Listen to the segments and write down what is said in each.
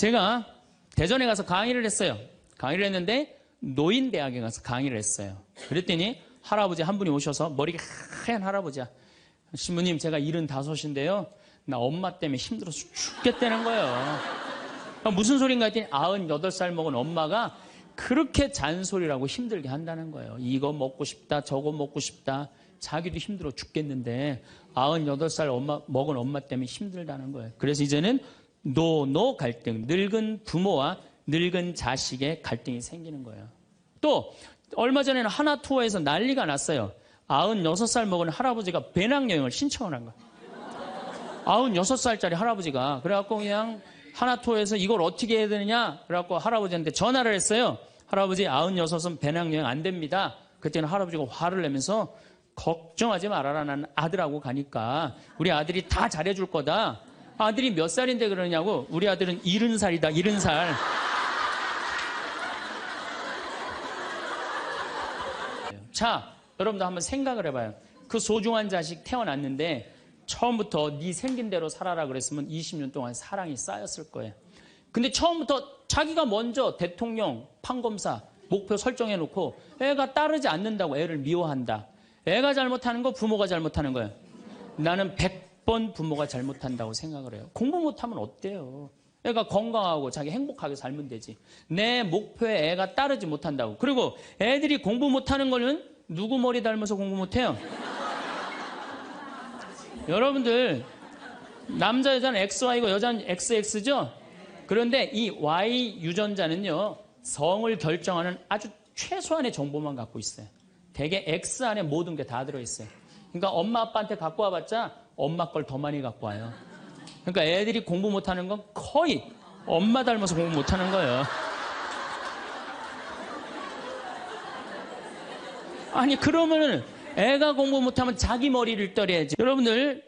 제가 대전에 가서 강의를 했어요. 강의를 했는데 노인대학에 가서 강의를 했어요. 그랬더니 할아버지 한 분이 오셔서 머리가 하얀 할아버지야. 신부님, 제가 75인데요. 나 엄마 때문에 힘들어서 죽겠다는 거예요. 무슨 소린가 했더니 98살 먹은 엄마가 그렇게 잔소리라고 힘들게 한다는 거예요. 이거 먹고 싶다, 저거 먹고 싶다. 자기도 힘들어 죽겠는데 98살 먹은 엄마 때문에 힘들다는 거예요. 그래서 이제는 노노 갈등, 늙은 부모와 늙은 자식의 갈등이 생기는 거예요. 또 얼마 전에는 하나투어에서 난리가 났어요. 96살 먹은 할아버지가 배낭여행을 신청을 한 거예요. 96살짜리 할아버지가. 그래갖고 그냥 하나투어에서 이걸 어떻게 해야 되느냐, 그래갖고 할아버지한테 전화를 했어요. 할아버지, 96은 배낭여행 안 됩니다. 그때는 할아버지가 화를 내면서 걱정하지 말아라, 난 아들하고 가니까 우리 아들이 다 잘해줄 거다. 아들이 몇 살인데 그러냐고. 우리 아들은 70살이다, 70살. 자, 여러분도 한번 생각을 해봐요. 그 소중한 자식 태어났는데 처음부터 네 생긴 대로 살아라 그랬으면 20년 동안 사랑이 쌓였을 거예요. 근데 처음부터 자기가 먼저 대통령, 판검사 목표 설정해놓고 애가 따르지 않는다고 애를 미워한다. 애가 잘못하는 거 부모가 잘못하는 거예요. 나는 100번 부모가 잘못한다고 생각을 해요. 공부 못하면 어때요? 애가 건강하고 자기 행복하게 살면 되지. 내 목표에 애가 따르지 못한다고. 그리고 애들이 공부 못하는 거는 누구 머리 닮아서 공부 못해요? 여러분들, 남자 여자는 XY고 여자는 XX죠? 그런데 이 Y 유전자는요, 성을 결정하는 아주 최소한의 정보만 갖고 있어요. 대개 X 안에 모든 게 다 들어있어요. 그러니까 엄마 아빠한테 갖고 와봤자 엄마 걸 더 많이 갖고 와요. 그러니까 애들이 공부 못하는 건 거의 엄마 닮아서 공부 못하는 거예요. 아니, 그러면은 애가 공부 못하면 자기 머리를 떨어야지. 여러분들,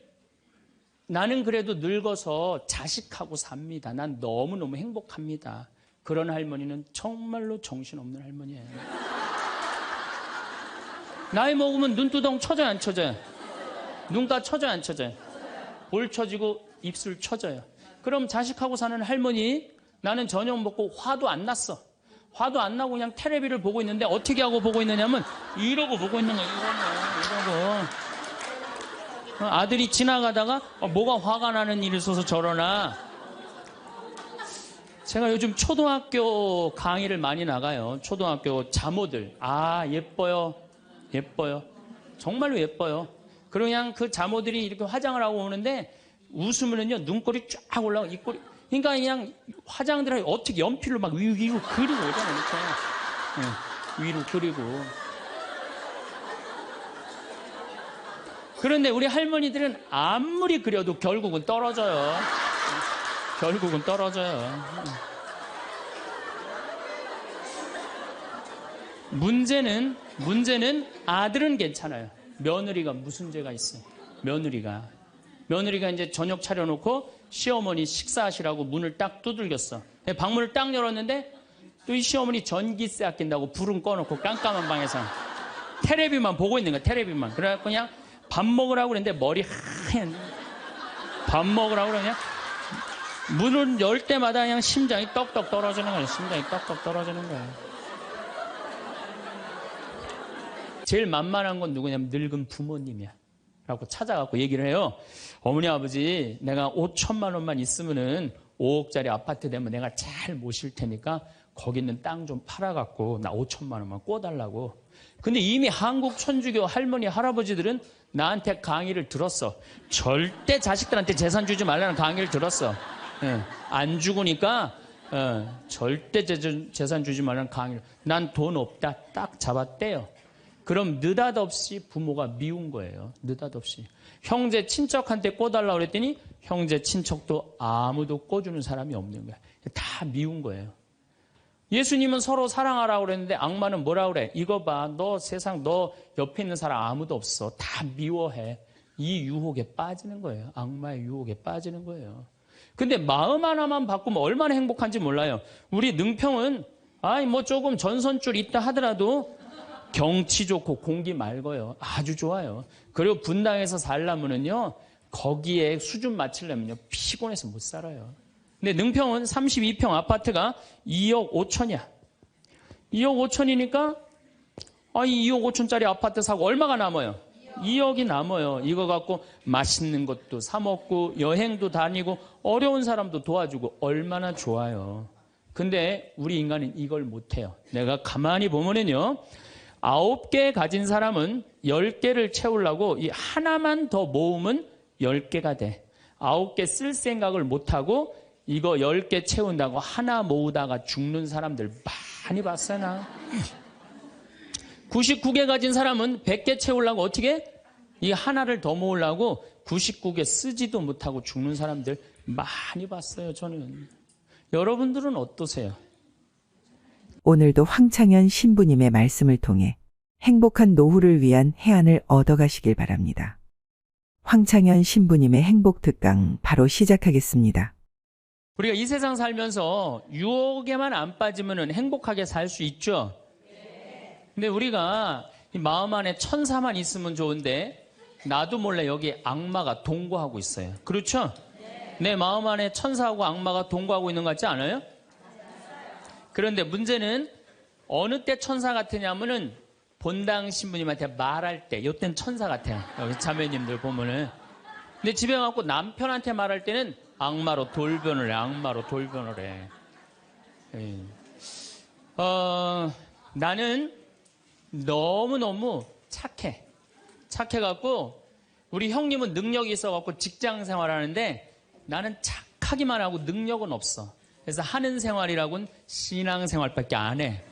나는 그래도 늙어서 자식하고 삽니다. 난 너무너무 행복합니다. 그런 할머니는 정말로 정신없는 할머니예요. 나이 먹으면 눈두덩 쳐져요, 안 쳐져요? 눈가 쳐져요, 안 쳐져요? 볼 쳐지고 입술 쳐져요. 그럼 자식하고 사는 할머니, 나는 저녁 먹고 화도 안 났어. 화도 안 나고 그냥 텔레비를 보고 있는데 어떻게 하고 보고 있느냐면 이러고 보고 있는 거예요. 이러고. 아들이 지나가다가 뭐가 화가 나는 일이 있어서 저러나. 제가 요즘 초등학교 강의를 많이 나가요. 초등학교 자모들. 아, 예뻐요. 예뻐요. 정말로 예뻐요. 그리고 그냥 그 자모들이 이렇게 화장을 하고 오는데 웃으면은요, 눈꼬리 쫙 올라가고 입꼬리. 그러니까 그냥 화장들 어떻게 연필로 막 위로 그리고 오잖아요. 이렇게. 위로 그리고. 그런데 우리 할머니들은 아무리 그려도 결국은 떨어져요. 결국은 떨어져요. 문제는 아들은 괜찮아요. 며느리가 무슨 죄가 있어요? 며느리가 이제 저녁 차려놓고 시어머니 식사하시라고 문을 딱 두들겼어. 방문을 딱 열었는데 또 이 시어머니 전기세 아낀다고 불은 꺼놓고 깜깜한 방에서 테레비만 보고 있는 거야. 테레비만. 그래갖고 그냥 밥 먹으라고 그랬는데 머리 하얀. 밥 먹으라고 그러냐? 문을 열 때마다 그냥 심장이 떡떡 떨어지는 거예요. 심장이 떡떡 떨어지는 거예요. 제일 만만한 건 누구냐면 늙은 부모님이야. 라고 찾아갖고 얘기를 해요. 어머니, 아버지, 내가 5천만 원만 있으면은 5억짜리 아파트 되면 내가 잘 모실 테니까 거기 있는 땅 좀 팔아갖고 나 5천만 원만 꿔달라고. 근데 이미 한국 천주교 할머니, 할아버지들은 나한테 강의를 들었어. 절대 자식들한테 재산 주지 말라는 강의를 들었어. 안 죽으니까 절대 재산 주지 말라는 강의를. 난 돈 없다. 딱 잡았대요. 그럼 느닷없이 부모가 미운 거예요. 느닷없이. 형제 친척한테 꿔달라고 그랬더니 형제 친척도 아무도 꿔주는 사람이 없는 거야. 다 미운 거예요. 예수님은 서로 사랑하라고 그랬는데 악마는 뭐라고 그래? 이거 봐. 너 세상 너 옆에 있는 사람 아무도 없어. 다 미워해. 이 유혹에 빠지는 거예요. 악마의 유혹에 빠지는 거예요. 근데 마음 하나만 바꾸면 얼마나 행복한지 몰라요. 우리 능평은 뭐 조금 전선줄 있다 하더라도 경치 좋고 공기 맑아요. 아주 좋아요. 그리고 분당에서 살려면은요, 거기에 수준 맞추려면요, 피곤해서 못 살아요. 근데 능평은 32평 아파트가 2억 5천이야. 2억 5천이니까 이 2억 5천짜리 아파트 사고 얼마가 남아요? 2억이 남아요. 이거 갖고 맛있는 것도 사 먹고 여행도 다니고 어려운 사람도 도와주고 얼마나 좋아요. 근데 우리 인간은 이걸 못해요. 내가 가만히 보면은요. 9개 가진 사람은 10개를 채우려고 이 하나만 더 모으면 10개가 돼. 9개 쓸 생각을 못하고 이거 10개 채운다고 하나 모으다가 죽는 사람들 많이 봤어요, 나. 99개 가진 사람은 100개 채우려고 어떻게? 이 하나를 더 모으려고 99개 쓰지도 못하고 죽는 사람들 많이 봤어요, 저는. 여러분들은 어떠세요? 오늘도 황창현 신부님의 말씀을 통해 행복한 노후를 위한 해안을 얻어가시길 바랍니다. 황창현 신부님의 행복 특강 바로 시작하겠습니다. 우리가 이 세상 살면서 유혹에만 안 빠지면 행복하게 살 수 있죠? 근데 우리가 이 마음 안에 천사만 있으면 좋은데 나도 몰래 여기 악마가 동거하고 있어요. 그렇죠? 내 마음 안에 천사하고 악마가 동거하고 있는 것 같지 않아요? 그런데 문제는 어느 때 천사 같으냐면은 본당 신부님한테 말할 때 이때는 천사 같아요. 여기 자매님들 보면은. 근데 집에 가고 남편한테 말할 때는 악마로 돌변을 해. 악마로 돌변을 해. 나는 너무너무 착해. 착해갖고 우리 형님은 능력이 있어갖고 직장 생활하는데 나는 착하기만 하고 능력은 없어. 그래서 하는 생활이라고는 신앙 생활밖에 안 해.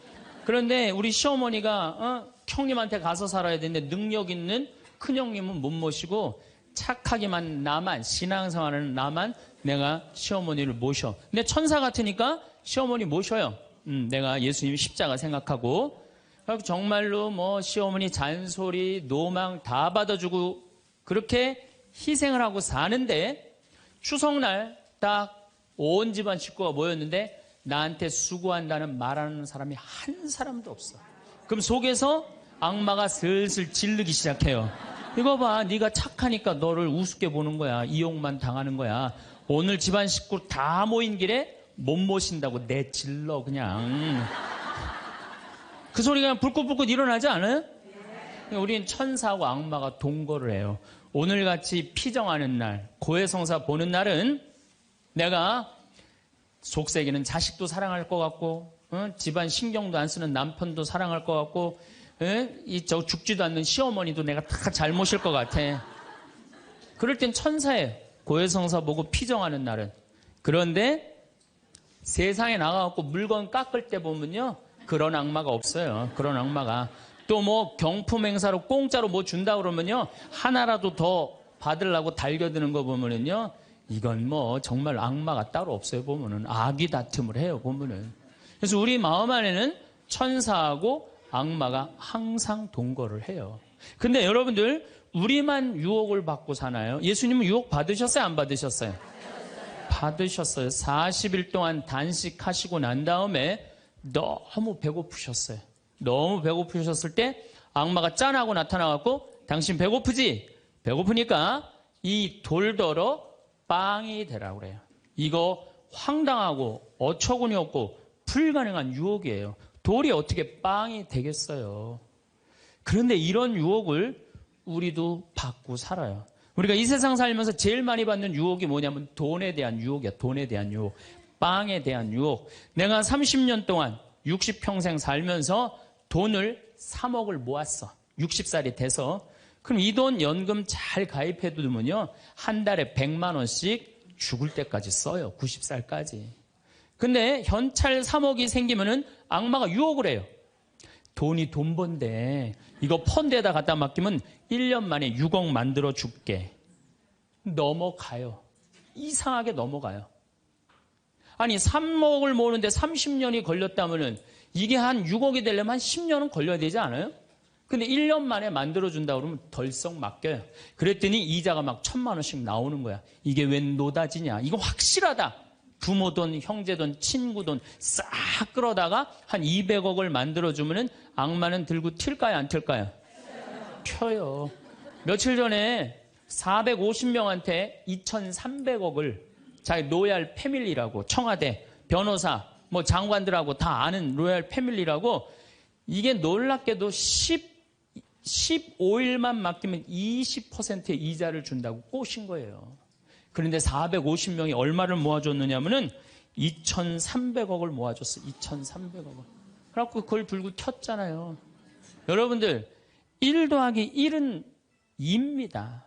그런데 우리 시어머니가 형님한테 가서 살아야 되는데 능력 있는 큰형님은 못 모시고 착하기만 나만 신앙생활하는 나만 내가 시어머니를 모셔. 근데 천사 같으니까 시어머니 모셔요. 내가 예수님 십자가 생각하고 정말로 뭐 시어머니 잔소리 노망 다 받아주고 그렇게 희생을 하고 사는데 추석날 딱 온 집안 식구가 모였는데 나한테 수고한다는 말하는 사람이 한 사람도 없어. 그럼 속에서 악마가 슬슬 질르기 시작해요. 이거 봐, 네가 착하니까 너를 우습게 보는 거야. 이용만 당하는 거야. 오늘 집안 식구 다 모인 길에 못 모신다고 내 질러 그냥. 그 소리가 그냥 불꽃불꽃 일어나지 않아요? 우리는 천사하고 악마가 동거를 해요. 오늘같이 피정하는 날, 고해성사 보는 날은 내가 속세기는 자식도 사랑할 것 같고 집안 신경도 안 쓰는 남편도 사랑할 것 같고 저 죽지도 않는 시어머니도 내가 다 잘 모실 것 같아. 그럴 땐 천사예요. 고해성사 보고 피정하는 날은. 그런데 세상에 나가갖고 물건 깎을 때 보면요. 그런 악마가 없어요. 그런 악마가. 또 뭐 경품 행사로 공짜로 뭐 준다 그러면요. 하나라도 더 받으려고 달겨드는 거 보면은요. 이건 뭐 정말 악마가 따로 없어요. 보면은 악이 다툼을 해요. 보면은. 그래서 우리 마음 안에는 천사하고 악마가 항상 동거를 해요. 근데 여러분들 우리만 유혹을 받고 사나요? 예수님은 유혹 받으셨어요? 안 받으셨어요? 받으셨어요. 40일 동안 단식하시고 난 다음에 너무 배고프셨어요. 너무 배고프셨을 때 악마가 짠하고 나타나갖고 당신 배고프지? 배고프니까 이 돌더러 빵이 되라고 그래요. 이거 황당하고 어처구니 없고 불가능한 유혹이에요. 돌이 어떻게 빵이 되겠어요. 그런데 이런 유혹을 우리도 받고 살아요. 우리가 이 세상 살면서 제일 많이 받는 유혹이 뭐냐면 돈에 대한 유혹이야. 돈에 대한 유혹. 빵에 대한 유혹. 내가 30년 동안 60평생 살면서 돈을 3억을 모았어. 60살이 돼서. 그럼 이 돈 연금 잘 가입해 두면요. 한 달에 100만 원씩 죽을 때까지 써요. 90살까지. 근데 현찰 3억이 생기면은 악마가 유혹을 해요. 돈이 돈 번데 이거 펀드에다 갖다 맡기면 1년 만에 6억 만들어 줄게. 넘어가요. 이상하게 넘어가요. 아니 3억을 모으는데 30년이 걸렸다면은 이게 한 6억이 되려면 한 10년은 걸려야 되지 않아요? 근데 1년 만에 만들어준다 그러면 덜썩 맡겨요. 그랬더니 이자가 막 1,000만 원씩 나오는 거야. 이게 웬 노다지냐. 이거 확실하다. 부모 돈, 형제 돈, 친구 돈 싹 끌어다가 한 200억을 만들어주면은 악마는 들고 튈까요? 안 튈까요? 펴요. 며칠 전에 450명한테 2,300억을 자기 로얄 패밀리라고, 청와대, 변호사, 뭐 장관들하고 다 아는 로얄 패밀리라고. 이게 놀랍게도 15일만 맡기면 20%의 이자를 준다고 꼬신 거예요. 그런데 450명이 얼마를 모아줬느냐면은 2,300억을 모아줬어. 2,300억을. 그래갖고 그걸 들고 튀었잖아요. 여러분들, 1 더하기 1은 2입니다.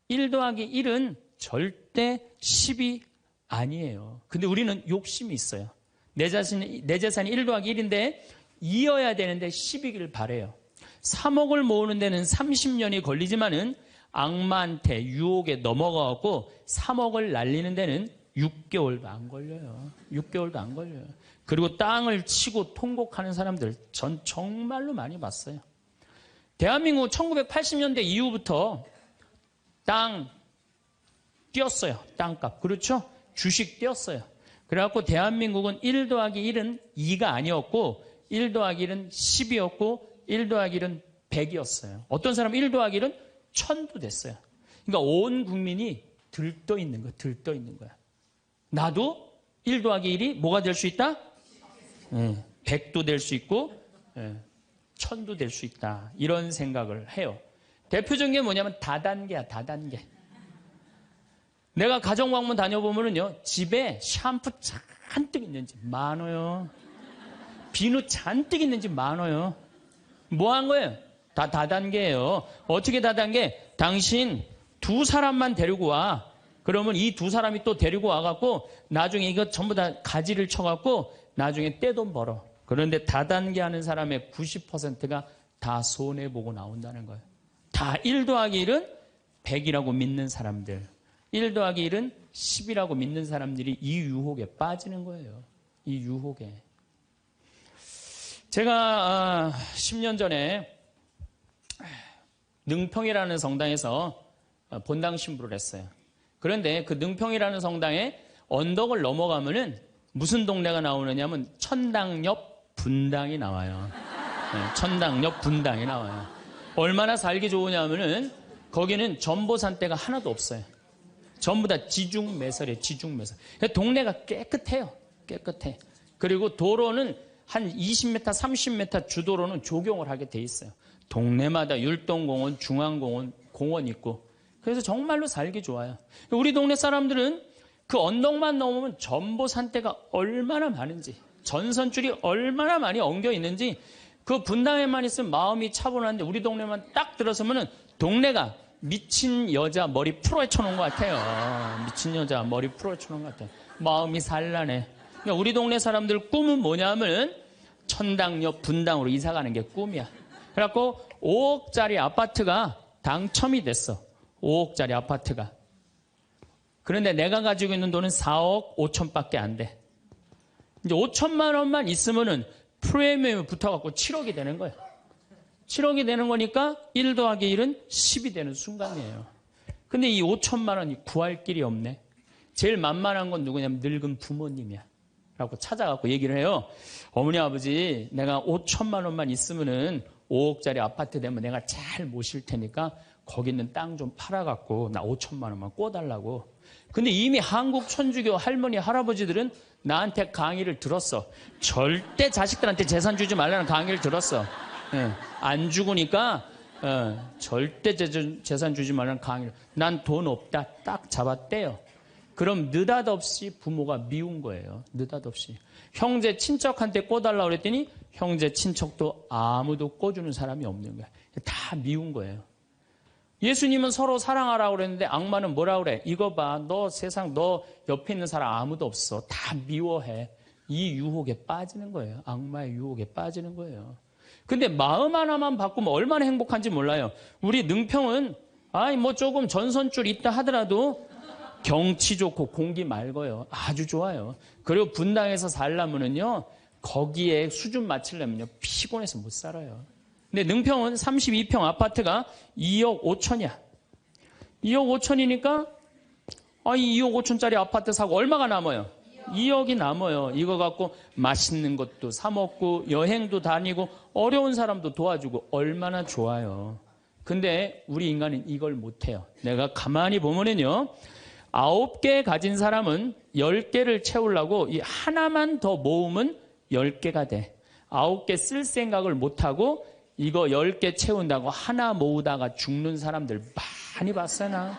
1 더하기 1은 절대 10이 아니에요. 근데 우리는 욕심이 있어요. 내 재산이 1 더하기 1인데 이어야 되는데 10이길 바래요. 3억을 모으는 데는 30년이 걸리지만은 악마한테 유혹에 넘어가고 3억을 날리는 데는 6개월도 안 걸려요. 6개월도 안 걸려요. 그리고 땅을 치고 통곡하는 사람들 전 정말로 많이 봤어요. 대한민국 1980년대 이후부터 땅 뛰었어요. 땅값. 그렇죠? 주식 뛰었어요. 그래갖고 대한민국은 1 더하기 1은 2가 아니었고 1 더하기 1은 10이었고 1 더하기 1은 100이었어요. 어떤 사람은 1 더하기 1은 1000도 됐어요. 그러니까 온 국민이 들떠 있는 거야. 들떠 있는 거야. 나도 1 더하기 1이 뭐가 될 수 있다? 100도 될 수 있고 1000도 될 수 있다. 이런 생각을 해요. 대표적인 게 뭐냐면 다단계야. 다단계. 내가 가정방문 다녀보면은요, 집에 샴푸 잔뜩 있는지 많아요. 비누 잔뜩 있는지 많아요. 뭐 한 거예요? 다 다단계예요. 어떻게 다단계? 당신 2사람만 데리고 와. 그러면 이 2사람이 또 데리고 와갖고 나중에 이거 전부 다 가지를 쳐갖고 나중에 떼돈 벌어. 그런데 다단계 하는 사람의 90%가 다 손해보고 나온다는 거예요. 다 1 더하기 1은 100이라고 믿는 사람들. 1 더하기 1은 10이라고 믿는 사람들이 이 유혹에 빠지는 거예요. 이 유혹에. 제가 10년 전에 능평이라는 성당에서 본당 신부를 했어요. 그런데 그 능평이라는 성당에 언덕을 넘어가면은 무슨 동네가 나오느냐면 천당 옆 분당이 나와요. 천당 옆 분당이 나와요. 얼마나 살기 좋으냐면은 거기는 전보산대가 하나도 없어요. 전부 다 지중매설이에요. 지중매설. 동네가 깨끗해요. 깨끗해. 그리고 도로는 한 20m, 30m 주도로는 조경을 하게 돼 있어요. 동네마다 율동공원, 중앙공원, 공원 있고. 그래서 정말로 살기 좋아요. 우리 동네 사람들은 그 언덕만 넘으면 전보산대가 얼마나 많은지, 전선줄이 얼마나 많이 엉겨 있는지, 그 분당에만 있으면 마음이 차분한데 우리 동네만 딱 들어서면은 동네가 미친 여자 머리 풀어헤쳐 놓은 것 같아요. 미친 여자 머리 풀어헤쳐 놓은 것 같아요. 마음이 산란해. 그러니까 우리 동네 사람들 꿈은 뭐냐면 천당 옆 분당으로 이사 가는 게 꿈이야. 그래갖고 5억짜리 아파트가 당첨이 됐어. 5억짜리 아파트가. 그런데 내가 가지고 있는 돈은 4억 5천밖에 안 돼. 이제 5천만 원만 있으면은 프리미엄이 붙어갖고 7억이 되는 거야. 7억이 되는 거니까 1 더하기 1은 10이 되는 순간이에요. 근데 이 5천만 원이 구할 길이 없네. 제일 만만한 건 누구냐면 늙은 부모님이야. 라고 찾아갖고 얘기를 해요. 어머니, 아버지, 내가 5천만 원만 있으면은 5억짜리 아파트 되면 내가 잘 모실 테니까 거기 있는 땅 좀 팔아갖고 나 5천만 원만 꿔달라고. 근데 이미 한국 천주교 할머니, 할아버지들은 나한테 강의를 들었어. 절대 자식들한테 재산 주지 말라는 강의를 들었어. 안 죽으니까 절대 재산 주지 말라는 강의를. 난 돈 없다. 딱 잡았대요. 그럼 느닷없이 부모가 미운 거예요. 느닷없이. 형제 친척한테 꿔달라고 그랬더니 형제 친척도 아무도 꿔주는 사람이 없는 거야. 다 미운 거예요. 예수님은 서로 사랑하라고 그랬는데 악마는 뭐라고 그래? 이거 봐. 너 세상 너 옆에 있는 사람 아무도 없어. 다 미워해. 이 유혹에 빠지는 거예요. 악마의 유혹에 빠지는 거예요. 근데 마음 하나만 바꾸면 얼마나 행복한지 몰라요. 우리 능평은 뭐 조금 전선줄 있다 하더라도 경치 좋고 공기 맑아요. 아주 좋아요. 그리고 분당에서 살려면은요, 거기에 수준 맞추려면요, 피곤해서 못 살아요. 근데 능평은 32평 아파트가 2억 5천이야. 2억 5천이니까, 이 2억 5천짜리 아파트 사고 얼마가 남아요? 2억이 남아요. 이거 갖고 맛있는 것도 사 먹고, 여행도 다니고, 어려운 사람도 도와주고, 얼마나 좋아요. 근데 우리 인간은 이걸 못해요. 내가 가만히 보면은요, 9개 가진 사람은 10개를 채우려고 이 하나만 더 모으면 10개가 돼. 9개 쓸 생각을 못하고 이거 10개 채운다고 하나 모으다가 죽는 사람들 많이 봤어요, 나.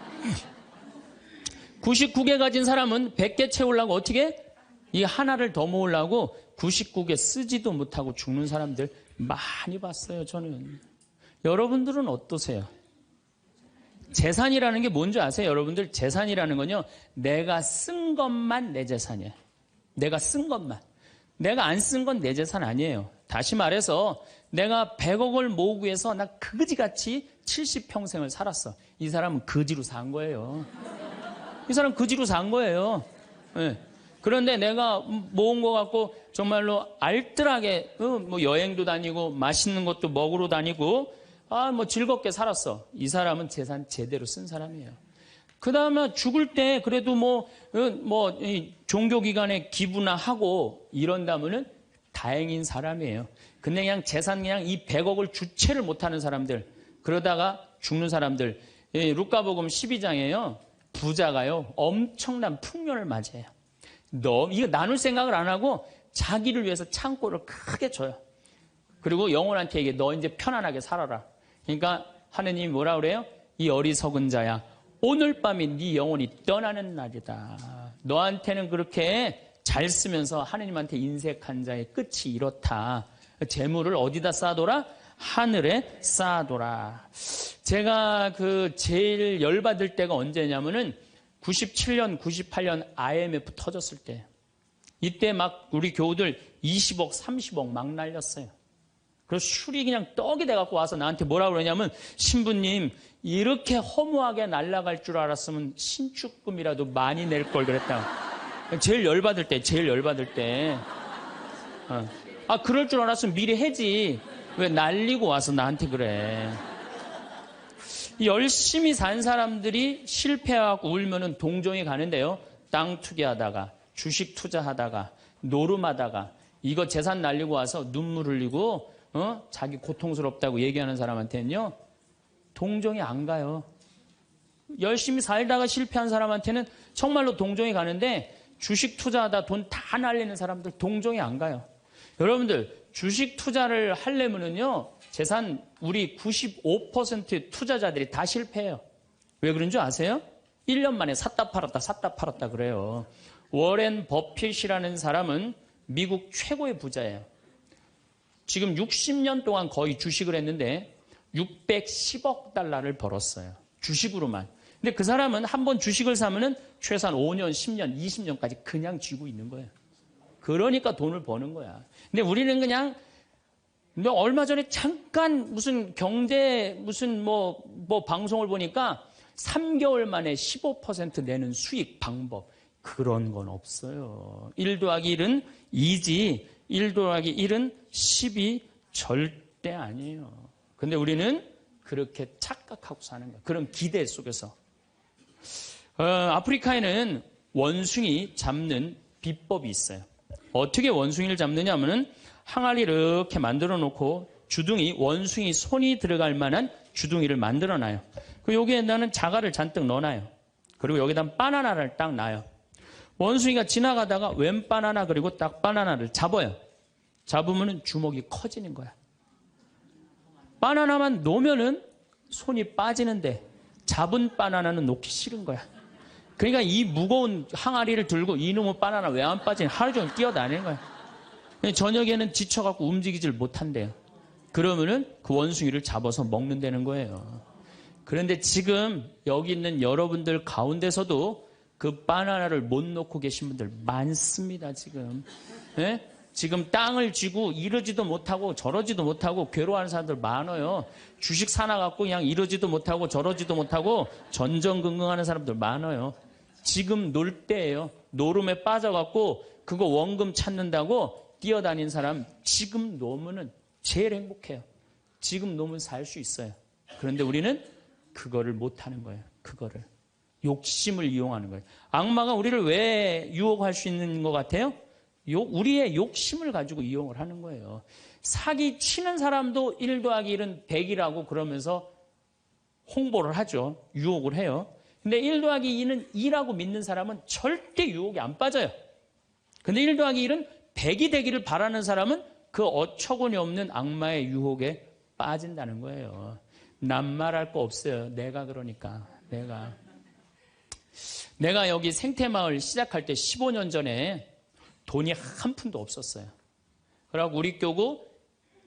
99개 가진 사람은 100개 채우려고 어떻게? 이 하나를 더 모으려고 99개 쓰지도 못하고 죽는 사람들 많이 봤어요, 저는. 여러분들은 어떠세요? 재산이라는 게 뭔지 아세요? 여러분들 재산이라는 건요, 내가 쓴 것만 내 재산이에요. 내가 쓴 것만. 내가 안 쓴 건 내 재산 아니에요. 다시 말해서 내가 100억을 모으기 위해서 나 그지같이 70평생을 살았어. 이 사람은 거지로 산 거예요. 이 사람 거지로 산 거예요. 네. 그런데 내가 모은 거 갖고 정말로 알뜰하게 뭐 여행도 다니고 맛있는 것도 먹으러 다니고 뭐 즐겁게 살았어. 이 사람은 재산 제대로 쓴 사람이에요. 그 다음에 죽을 때 그래도 종교기관에 기부나 하고 이런다면은 다행인 사람이에요. 근데 그냥 재산 그냥 이 100억을 주체를 못하는 사람들, 그러다가 죽는 사람들, 루카복음 12장에요. 부자가요, 엄청난 풍년을 맞이해요. 이거 나눌 생각을 안 하고 자기를 위해서 창고를 크게 줘요. 그리고 영혼한테 얘기해, 너 이제 편안하게 살아라. 그러니까 하느님이 뭐라 그래요? 이 어리석은 자야, 오늘 밤이 네 영혼이 떠나는 날이다. 너한테는 그렇게 잘 쓰면서 하느님한테 인색한 자의 끝이 이렇다. 재물을 어디다 쌓아둬라? 하늘에 쌓아둬라. 제가 제일 열받을 때가 언제냐면은 97년, 98년 IMF 터졌을 때. 이때 막 우리 교우들 20억, 30억 막 날렸어요. 그래서 술이 그냥 떡이 돼갖고 와서 나한테 뭐라 그러냐면, 신부님, 이렇게 허무하게 날아갈 줄 알았으면 신축금이라도 많이 낼 걸 그랬다. 제일 열받을 때. 그럴 줄 알았으면 미리 해지. 왜 날리고 와서 나한테 그래. 열심히 산 사람들이 실패하고 울면은 동정이 가는데요. 땅 투기하다가, 주식 투자하다가, 노름하다가, 이거 재산 날리고 와서 눈물 흘리고, 자기 고통스럽다고 얘기하는 사람한테는요, 동정이 안 가요. 열심히 살다가 실패한 사람한테는 정말로 동정이 가는데, 주식 투자하다 돈 다 날리는 사람들 동정이 안 가요. 여러분들, 주식 투자를 하려면은요, 재산 우리 95% 투자자들이 다 실패해요. 왜 그런 줄 아세요? 1년 만에 샀다 팔았다 그래요. 워렌 버핏이라는 사람은 미국 최고의 부자예요. 지금 60년 동안 거의 주식을 했는데 610억 달러를 벌었어요. 주식으로만. 근데 그 사람은 한번 주식을 사면은 최소한 5년, 10년, 20년까지 그냥 쥐고 있는 거예요. 그러니까 돈을 버는 거야. 근데 우리는 그냥 얼마 전에 잠깐 무슨 경제 방송을 보니까 3개월 만에 15% 내는 수익 방법, 그런 건 없어요. 1 더하기 1은 2지 1 더하기 1은 10이 절대 아니에요. 근데 우리는 그렇게 착각하고 사는 거예요. 그런 기대 속에서. 아프리카에는 원숭이 잡는 비법이 있어요. 어떻게 원숭이를 잡느냐 하면은 항아리 이렇게 만들어 놓고 주둥이, 원숭이 손이 들어갈 만한 주둥이를 만들어 놔요. 그리고 여기에다는 자갈을 잔뜩 넣어놔요. 그리고 여기다 바나나를 딱 놔요. 원숭이가 지나가다가 웬 바나나, 그리고 딱 바나나를 잡아요. 잡으면은 주먹이 커지는 거야. 바나나만 놓으면은 손이 빠지는데 잡은 바나나는 놓기 싫은 거야. 그러니까 이 무거운 항아리를 들고 이놈의 바나나 왜 안 빠지냐, 하루 종일 뛰어다니는 거야. 저녁에는 지쳐갖고 움직이질 못한대요. 그러면은 그 원숭이를 잡아서 먹는다는 거예요. 그런데 지금 여기 있는 여러분들 가운데서도 그 바나나를 못 놓고 계신 분들 많습니다, 지금. 네? 지금 땅을 쥐고 이러지도 못하고 저러지도 못하고 괴로워하는 사람들 많아요. 주식 사놔갖고 그냥 이러지도 못하고 저러지도 못하고 전전긍긍하는 사람들 많아요. 지금 놀 때예요. 노름에 빠져갖고 그거 원금 찾는다고 뛰어다닌 사람 지금 놓으면은 제일 행복해요. 지금 놓으면 살 수 있어요. 그런데 우리는 그거를 못하는 거예요. 그거를. 욕심을 이용하는 거예요. 악마가 우리를 왜 유혹할 수 있는 것 같아요? 우리의 욕심을 가지고 이용을 하는 거예요. 사기 치는 사람도 1 더하기 1은 100이라고 그러면서 홍보를 하죠. 유혹을 해요. 근데 1 더하기 2는 2라고 믿는 사람은 절대 유혹에 안 빠져요. 근데 1 더하기 1은 100이 되기를 바라는 사람은 그 어처구니 없는 악마의 유혹에 빠진다는 거예요. 난 말할 거 없어요. 내가 그러니까. 내가 여기 생태마을 시작할 때 15년 전에 돈이 한 푼도 없었어요. 그래갖고 우리 교구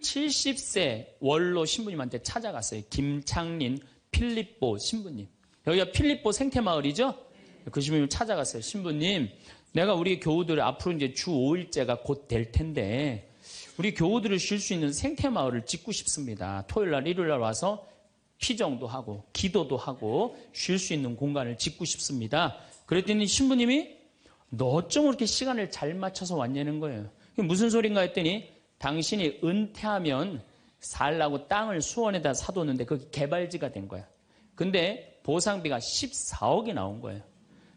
70세 원로 신부님한테 찾아갔어요. 김창린 필립보 신부님. 여기가 필립보 생태마을이죠? 그 신부님 찾아갔어요. 신부님, 내가 우리 교우들 앞으로 이제 주 5일째가 곧 될 텐데 우리 교우들을 쉴 수 있는 생태마을을 짓고 싶습니다. 토요일날, 일요일날 와서 피정도 하고 기도도 하고 쉴 수 있는 공간을 짓고 싶습니다. 그랬더니 신부님이 너 어쩜 그렇게 시간을 잘 맞춰서 왔냐는 거예요. 무슨 소린가 했더니 당신이 은퇴하면 살라고 땅을 수원에다 사뒀는데 그게 개발지가 된 거야. 근데 보상비가 14억이 나온 거예요.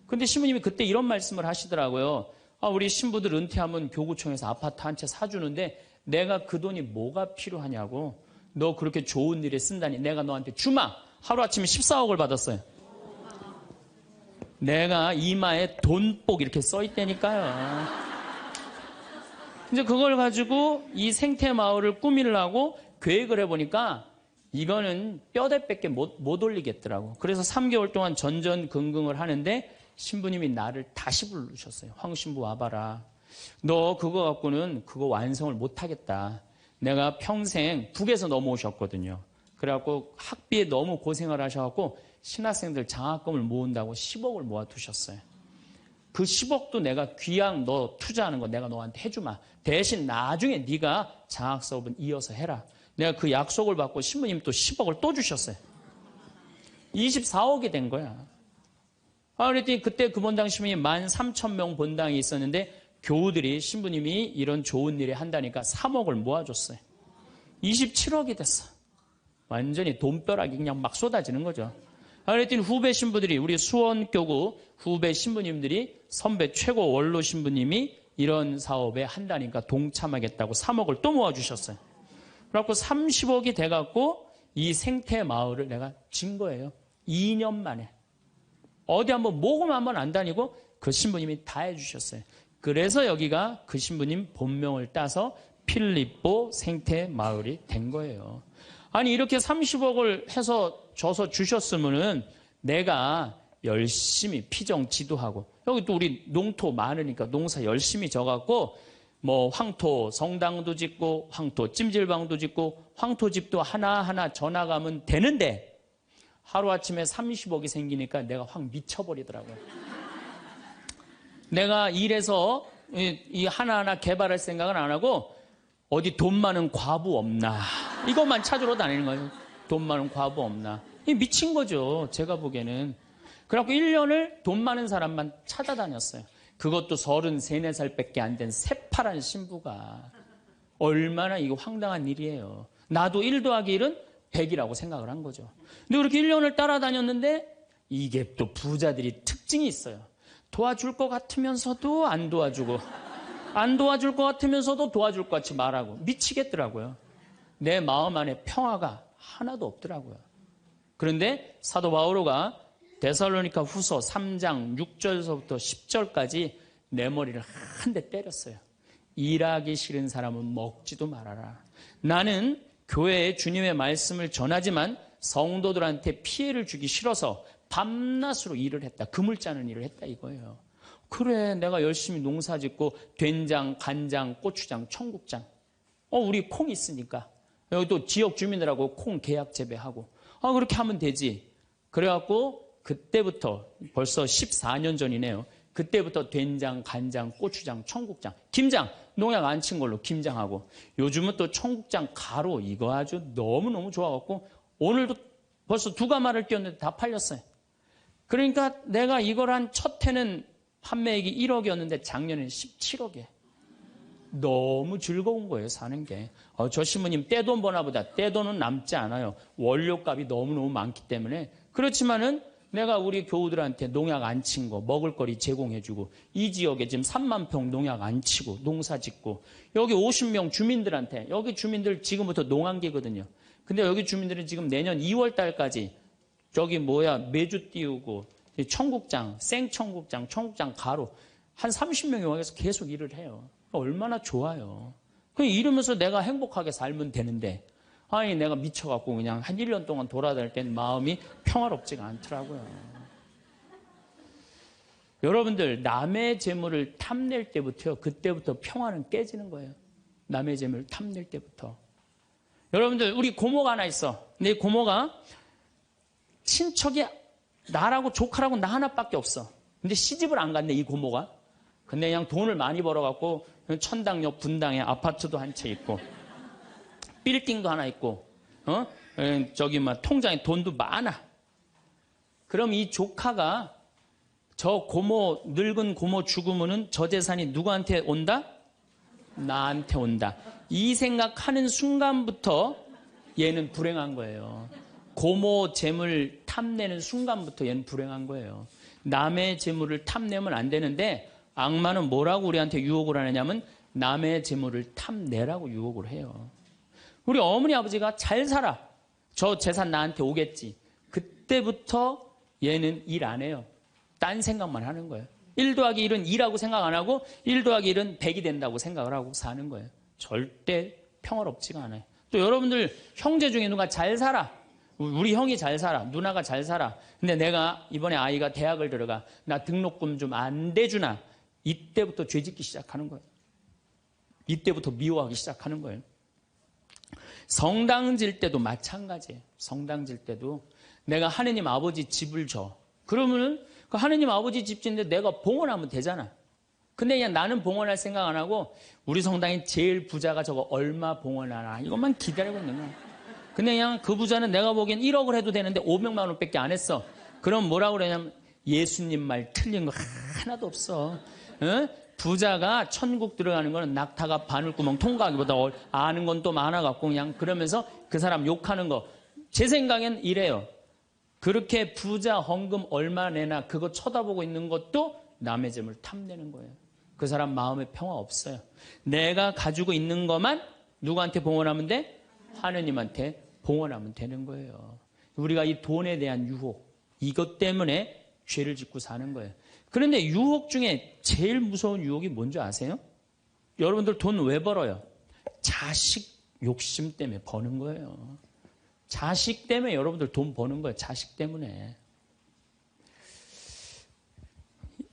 근데 신부님이 그때 이런 말씀을 하시더라고요. 우리 신부들 은퇴하면 교구청에서 아파트 한 채 사주는데 내가 그 돈이 뭐가 필요하냐고. 너 그렇게 좋은 일에 쓴다니 내가 너한테 주마. 하루아침에 14억을 받았어요. 내가 이마에 돈복 이렇게 써있다니까요. 이제 그걸 가지고 이 생태마을을 꾸미려고 계획을 해보니까 이거는 뼈대밖에 못 올리겠더라고. 그래서 3개월 동안 전전긍긍을 하는데 신부님이 나를 다시 부르셨어요. 황 신부 와봐라. 너 그거 갖고는 그거 완성을 못하겠다. 내가 평생 북에서 넘어오셨거든요. 그래갖고 학비에 너무 고생을 하셔갖고 신학생들 장학금을 모은다고 10억을 모아두셨어요. 그 10억도 내가 귀양 너 투자하는 거 내가 너한테 해주마. 대신 나중에 네가 장학사업은 이어서 해라. 내가 그 약속을 받고 신부님 또 10억을 또 주셨어요. 24억이 된 거야. 그랬더니 그때 그 본당 신부님이 13,000명 본당이 있었는데 교우들이 신부님이 이런 좋은 일에 한다니까 3억을 모아줬어요. 27억이 됐어. 완전히 돈벼락이 그냥 막 쏟아지는 거죠. 그랬더니 후배 신부들이 우리 수원교구 후배 신부님들이 선배 최고 원로 신부님이 이런 사업에 한다니까 동참하겠다고 3억을 또 모아주셨어요. 그래갖고 30억이 돼갖고 이 생태마을을 내가 진 거예요. 2년 만에. 어디 한번 모금 한번 안 다니고 그 신부님이 다 해주셨어요. 그래서 여기가 그 신부님 본명을 따서 필립보 생태마을이 된 거예요. 아니 이렇게 30억을 해서 줘서 주셨으면은 내가 열심히 피정 지도하고 여기 또 우리 농토 많으니까 농사 열심히 져갖고 뭐 황토 성당도 짓고 황토 찜질방도 짓고 황토집도 하나하나 져나가면 되는데 하루아침에 30억이 생기니까 내가 확 미쳐버리더라고요. 내가 일해서 이 하나하나 개발할 생각은 안 하고 어디 돈 많은 과부 없나 이것만 찾으러 다니는 거예요. 돈 많은 과부 없나. 미친 거죠. 제가 보기에는. 그래갖고 1년을 돈 많은 사람만 찾아다녔어요. 그것도 33, 4살밖에 안 된 새파란 신부가. 얼마나 이거 황당한 일이에요. 나도 1 더하기 1은 100이라고 생각을 한 거죠. 근데 그렇게 1년을 따라다녔는데 이게 또 부자들이 특징이 있어요. 도와줄 것 같으면서도 안 도와주고 안 도와줄 것 같으면서도 도와줄 것 같이 말하고 미치겠더라고요. 내 마음 안에 평화가 하나도 없더라고요. 그런데 사도 바오로가 데살로니가 후서 3장 6절서부터 10절까지 내 머리를 한 대 때렸어요. 일하기 싫은 사람은 먹지도 말아라. 나는 교회에 주님의 말씀을 전하지만 성도들한테 피해를 주기 싫어서 밤낮으로 일을 했다. 금을 짜는 일을 했다 이거예요. 그래 내가 열심히 농사 짓고 된장, 간장, 고추장, 청국장 우리 콩 있으니까 여기 또 지역 주민들하고 콩 계약 재배하고 그렇게 하면 되지. 그래갖고 그때부터 벌써 14년 전이네요. 그때부터 된장, 간장, 고추장, 청국장, 김장 농약 안 친 걸로 김장하고 요즘은 또 청국장 가루 이거 아주 너무너무 좋아갖고 오늘도 벌써 2가마를 띄웠는데 다 팔렸어요. 그러니까 내가 이걸 한 첫 해는 판매액이 1억이었는데 작년에는 17억이에요. 너무 즐거운 거예요, 사는 게. 저 신부님 떼돈 버나 보다. 떼돈은 남지 않아요. 원료값이 너무너무 많기 때문에. 그렇지만은 내가 우리 교우들한테 농약 안 친 거, 먹을거리 제공해주고, 이 지역에 지금 3만 평 농약 안 치고, 농사 짓고, 여기 50명 주민들한테, 여기 주민들 지금부터 농한기거든요. 근데 여기 주민들은 지금 내년 2월 달까지, 매주 띄우고, 청국장, 생청국장, 청국장 가루 한 30명이 와서 계속 일을 해요. 얼마나 좋아요. 이러면서 내가 행복하게 살면 되는데 아니 내가 미쳐갖고 그냥 한 1년 동안 돌아다닐 땐 마음이 평화롭지가 않더라고요. 여러분들 남의 재물을 탐낼 때부터요. 그때부터 평화는 깨지는 거예요. 남의 재물을 탐낼 때부터. 여러분들 우리 고모가 하나 있어. 근데 이 고모가 친척이 나라고 조카라고 나 하나밖에 없어. 근데 시집을 안 갔네 이 고모가. 근데 그냥 돈을 많이 벌어갖고 천당역 분당에 아파트도 한 채 있고 빌딩도 하나 있고 저기 막 통장에 돈도 많아. 그럼 이 조카가 저 고모 늙은 고모 죽으면은 저 재산이 누구한테 온다? 나한테 온다. 이 생각하는 순간부터 얘는 불행한 거예요. 고모 재물 탐내는 순간부터 얘는 불행한 거예요. 남의 재물을 탐내면 안 되는데 악마는 뭐라고 우리한테 유혹을 하느냐면 남의 재물을 탐내라고 유혹을 해요. 우리 어머니 아버지가 잘 살아. 저 재산 나한테 오겠지. 그때부터 얘는 일 안 해요. 딴 생각만 하는 거예요. 1 더하기 1은 2라고 생각 안 하고 1 더하기 1은 100이 된다고 생각을 하고 사는 거예요. 절대 평화롭지가 않아요. 또 여러분들 형제 중에 누가 잘 살아. 우리 형이 잘 살아. 누나가 잘 살아. 근데 내가 이번에 아이가 대학을 들어가. 나 등록금 좀 안 대주나. 이때부터 죄짓기 시작하는 거예요. 이때부터 미워하기 시작하는 거예요. 성당 질 때도 마찬가지예요. 성당 질 때도 내가 하느님 아버지 집을 줘. 그러면은 그 하느님 아버지 집 짓는데 내가 봉헌하면 되잖아. 근데 그냥 나는 봉헌할 생각 안 하고 우리 성당에 제일 부자가 저거 얼마 봉헌하나 이것만 기다리고 있는 거야. 근데 그냥 그 부자는 내가 보기엔 1억을 해도 되는데 500만 원밖에 안 했어. 그럼 뭐라고 그러냐면 예수님 말 틀린 거 하나도 없어. 응? 부자가 천국 들어가는 거는 낙타가 바늘구멍 통과하기보다 아는 건 또 많아갖고 그냥 그러면서 그 사람 욕하는 거. 제 생각엔 이래요. 그렇게 부자 헌금 얼마 내나 그거 쳐다보고 있는 것도 남의 재물 탐내는 거예요. 그 사람 마음에 평화 없어요. 내가 가지고 있는 것만 누구한테 봉헌하면 돼? 하느님한테 봉헌하면 되는 거예요. 우리가 이 돈에 대한 유혹, 이것 때문에 죄를 짓고 사는 거예요. 그런데 유혹 중에 제일 무서운 유혹이 뭔지 아세요? 여러분들 돈 왜 벌어요? 자식 욕심 때문에 버는 거예요. 자식 때문에 여러분들 돈 버는 거예요. 자식 때문에.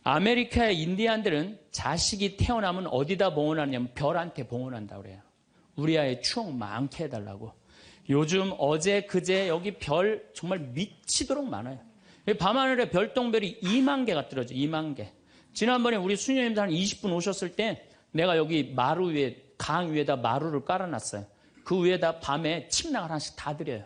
아메리카의 인디안들은 자식이 태어나면 어디다 봉헌하냐면 별한테 봉헌한다고 그래요. 우리 아이 추억 많게 해달라고. 요즘 어제 그제 여기 별 정말 미치도록 많아요. 밤하늘에 별똥별이 2만 개가 떨어져. 2만 개. 지난번에 우리 수녀님들 한 20분 오셨을 때 내가 여기 마루 위에 강 위에다 마루를 깔아놨어요. 그 위에다 밤에 침낭을 하나씩 다 드려요.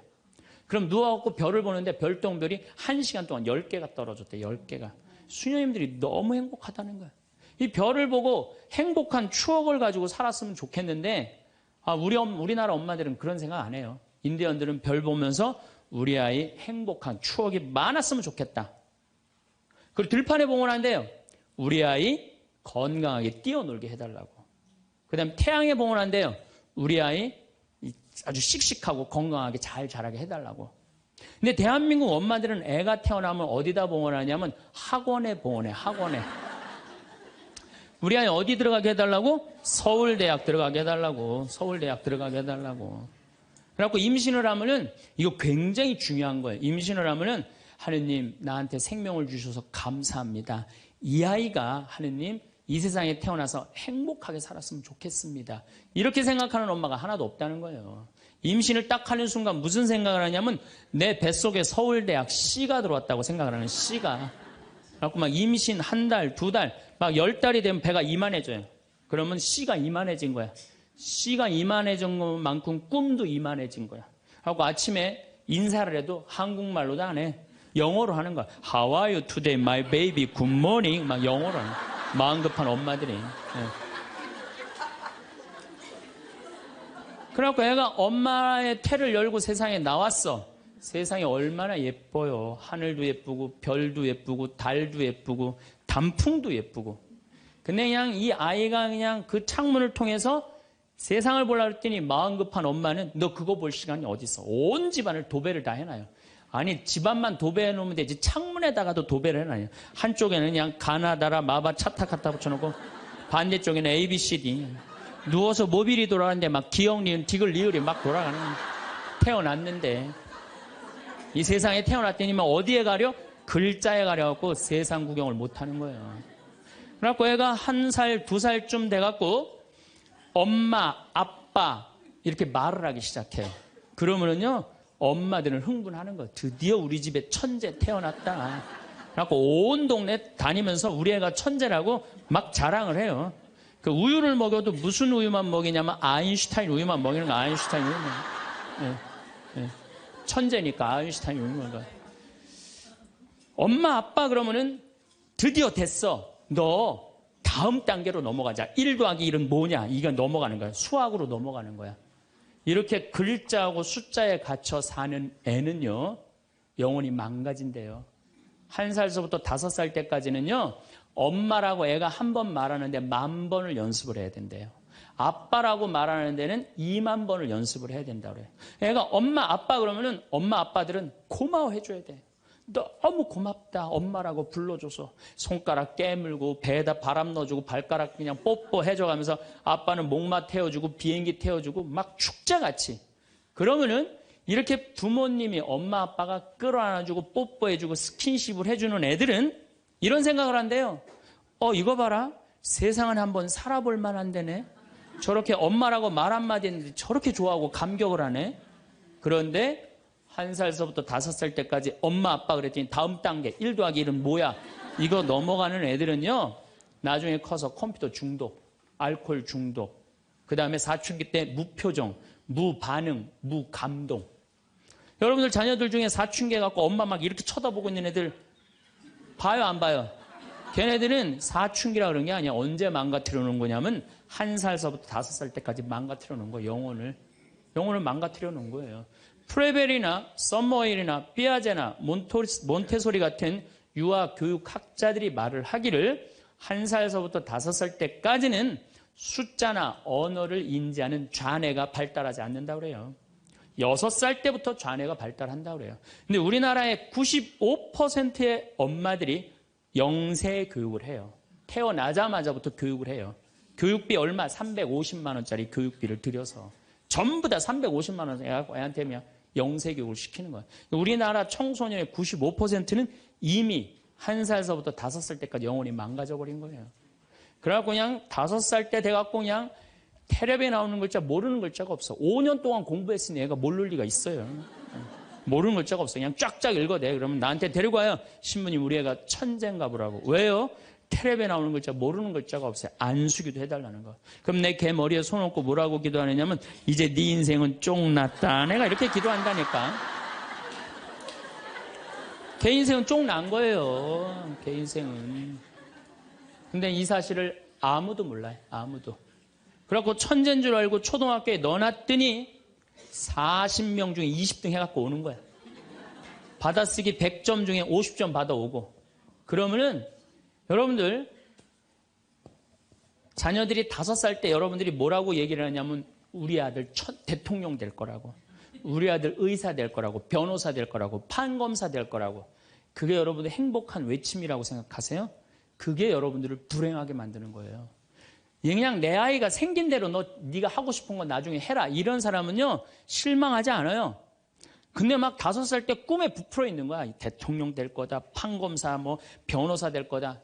그럼 누워갖고 별을 보는데 별똥별이 1시간 동안 10개가 떨어졌대. 10개가. 수녀님들이 너무 행복하다는 거예요. 이 별을 보고 행복한 추억을 가지고 살았으면 좋겠는데 우리나라 엄마들은 그런 생각 안 해요. 인디언들은 별 보면서 우리 아이 행복한 추억이 많았으면 좋겠다. 그리고 들판에 봉헌한대요. 우리 아이 건강하게 뛰어놀게 해달라고. 그 다음에 태양에 봉헌한대요. 우리 아이 아주 씩씩하고 건강하게 잘 자라게 해달라고. 근데 대한민국 엄마들은 애가 태어나면 어디다 봉헌하냐면 학원에 봉헌해. 학원에. 우리 아이 어디 들어가게 해달라고? 서울대학 들어가게 해달라고. 서울대학 들어가게 해달라고. 그래갖고 임신을 하면은 이거 굉장히 중요한 거예요. 임신을 하면은 하느님 나한테 생명을 주셔서 감사합니다. 이 아이가 하느님 이 세상에 태어나서 행복하게 살았으면 좋겠습니다. 이렇게 생각하는 엄마가 하나도 없다는 거예요. 임신을 딱 하는 순간 무슨 생각을 하냐면 내 뱃속에 서울대학 C가 들어왔다고 생각을 하는 C가. 그래갖고 막 임신 1달, 2달, 막 10달이 되면 배가 이만해져요. 그러면 C가 이만해진 거야. C가 이만해진 것만큼 꿈도 이만해진 거야. 하고 아침에 인사를 해도 한국말로도 안 해. 영어로 하는 거야. How are you today, my baby? Good morning. 막 영어로 하는 거야. 마음 급한 엄마들이. 네. 그래갖고 애가 엄마의 태를 열고 세상에 나왔어. 세상이 얼마나 예뻐요. 하늘도 예쁘고 별도 예쁘고 달도 예쁘고 단풍도 예쁘고. 근데 그냥 이 아이가 그냥 그 창문을 통해서 세상을 보려고 했더니 마음 급한 엄마는 너 그거 볼 시간이 어디 있어. 온 집안을 도배를 다 해놔요. 아니 집안만 도배해 놓으면 되지 창문에다가도 도배를 해놔요. 한쪽에는 그냥 가나다라 마바 차타 갖다 붙여놓고 반대쪽에는 ABCD. 누워서 모빌이 돌아가는데 막 기역 니은 디귿 리을이 막 돌아가는. 태어났는데 이 세상에 태어났더니 막 어디에 가려? 글자에 가려갖고 세상 구경을 못하는 거예요. 그래갖고 애가 1살, 2살쯤 돼갖고 엄마, 아빠 이렇게 말을 하기 시작해요. 그러면은요 엄마들은 흥분하는 거예요. 드디어 우리 집에 천재 태어났다. 그래갖고 온 동네 다니면서 우리 애가 천재라고 막 자랑을 해요. 그 우유를 먹여도 무슨 우유만 먹이냐면 아인슈타인 우유만 먹이는 거. 아인슈타인 우유만. 예. 천재니까 아인슈타인 우유만 먹어. 엄마 아빠 그러면은 드디어 됐어. 너 다음 단계로 넘어가자. 1 더하기 1은 뭐냐? 이게 넘어가는 거야. 수학으로 넘어가는 거야. 이렇게 글자하고 숫자에 갇혀 사는 애는요 영혼이 망가진대요. 1살서부터 5살 때까지는요 엄마라고 애가 한 번 말하는데 10,000번을 연습을 해야 된대요. 아빠라고 말하는 데는 20,000번을 연습을 해야 된다고 그래요. 애가 엄마 아빠 그러면은 엄마 아빠들은 고마워해 줘야 돼. 너무 고맙다 엄마라고 불러줘서 손가락 깨물고 배에다 바람 넣어주고 발가락 그냥 뽀뽀해줘가면서 아빠는 목마 태워주고 비행기 태워주고 막 축제같이. 그러면은 이렇게 부모님이 엄마 아빠가 끌어안아주고 뽀뽀해주고 스킨십을 해주는 애들은 이런 생각을 한대요. 이거 봐라 세상은 한번 살아볼 만한 데네. 저렇게 엄마라고 말 한마디 했는데 저렇게 좋아하고 감격을 하네. 그런데 1살서부터 5살 때까지 엄마 아빠 그랬더니 다음 단계 1 더하기 1은 뭐야? 이거 넘어가는 애들은요 나중에 커서 컴퓨터 중독, 알코올 중독, 그 다음에 사춘기 때 무표정, 무반응, 무감동. 여러분들 자녀들 중에 사춘기 해갖고 엄마 막 이렇게 쳐다보고 있는 애들 봐요 안 봐요? 걔네들은 사춘기라 그런 게 아니야. 언제 망가뜨려 놓은 거냐면 1살서부터 5살 때까지 망가뜨려 놓은 거예요. 영혼을 망가뜨려 놓은 거예요. 프레벨이나 썸머힐이나 피아제나 몬테소리 같은 유아 교육학자들이 말을 하기를 1살서부터 5살 때까지는 숫자나 언어를 인지하는 좌뇌가 발달하지 않는다고 그래요. 6살 때부터 좌뇌가 발달한다고 그래요. 근데 우리나라의 95%의 엄마들이 영세 교육을 해요. 태어나자마자부터 교육을 해요. 교육비 얼마? 350만 원짜리 교육비를 들여서 전부 다 350만 원 애한테 그냥 영세 교육을 시키는 거예요. 우리나라 청소년의 95%는 이미 1살서부터 5살 때까지 영혼이 망가져 버린 거예요. 그래갖고 그냥 5살 때 돼갖고 그냥 텔레비에 나오는 글자 모르는 글자가 없어. 5년 동안 공부했으니 애가 모를 리가 있어요. 모르는 글자가 없어. 그냥 쫙쫙 읽어대. 그러면 나한테 데리고 와요. 신부님 우리 애가 천재인가 보라고. 왜요? 텔레비에 나오는 글자 모르는 글자가 없어요. 안수기도 해달라는 거. 그럼 내 걔 머리에 손 얹고 뭐라고 기도하느냐면 이제 네 인생은 쫑났다. 내가 이렇게 기도한다니까. 걔 인생은 쫑난 거예요. 걔 인생은. 근데 이 사실을 아무도 몰라요. 아무도. 그래갖고 천재인 줄 알고 초등학교에 넣어놨더니 40명 중에 20등 해갖고 오는 거야. 받아쓰기 100점 중에 50점 받아오고. 그러면은 여러분들 자녀들이 5살 때 여러분들이 뭐라고 얘기를 하냐면 우리 아들 대통령 될 거라고, 우리 아들 의사 될 거라고, 변호사 될 거라고, 판검사 될 거라고. 그게 여러분들 행복한 외침이라고 생각하세요? 그게 여러분들을 불행하게 만드는 거예요. 그냥 내 아이가 생긴 대로 네가 하고 싶은 거 나중에 해라. 이런 사람은요 실망하지 않아요. 근데 막 5살 때 꿈에 부풀어 있는 거야. 대통령 될 거다, 판검사, 뭐 변호사 될 거다.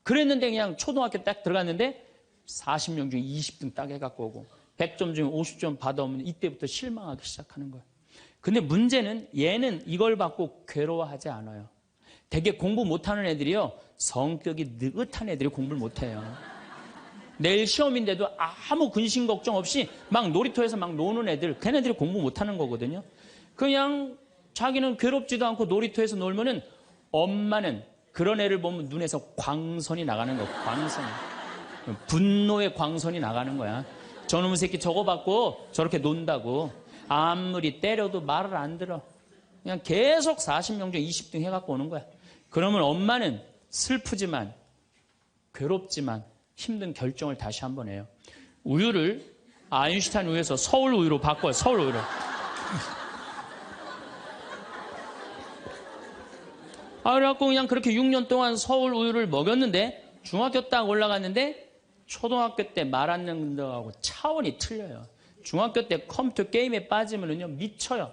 그랬는데 그냥 초등학교 딱 들어갔는데 40명 중에 20등 딱 해갖고 오고 100점 중에 50점 받아오면 이때부터 실망하기 시작하는 거야. 근데 문제는 얘는 이걸 받고 괴로워하지 않아요. 되게 공부 못하는 애들이요 성격이 느긋한 애들이 공부를 못해요. 내일 시험인데도 아무 근심 걱정 없이 막 놀이터에서 막 노는 애들, 걔네들이 공부 못하는 거거든요. 그냥 자기는 괴롭지도 않고 놀이터에서 놀면은 엄마는 그런 애를 보면 눈에서 광선이 나가는 거야. 광선이. 분노의 광선이 나가는 거야. 저놈의 새끼 저거 받고 저렇게 논다고. 아무리 때려도 말을 안 들어. 그냥 계속 40명 중에 20등 해갖고 오는 거야. 그러면 엄마는 슬프지만 괴롭지만 힘든 결정을 다시 한번 해요. 우유를 아인슈타인 우유에서 서울 우유로 바꿔요. 서울 우유로. 그래갖고 그냥 그렇게 6년 동안 서울 우유를 먹였는데 중학교 딱 올라갔는데 초등학교 때 말 안 듣는 거하고 차원이 틀려요. 중학교 때 컴퓨터 게임에 빠지면은요 미쳐요.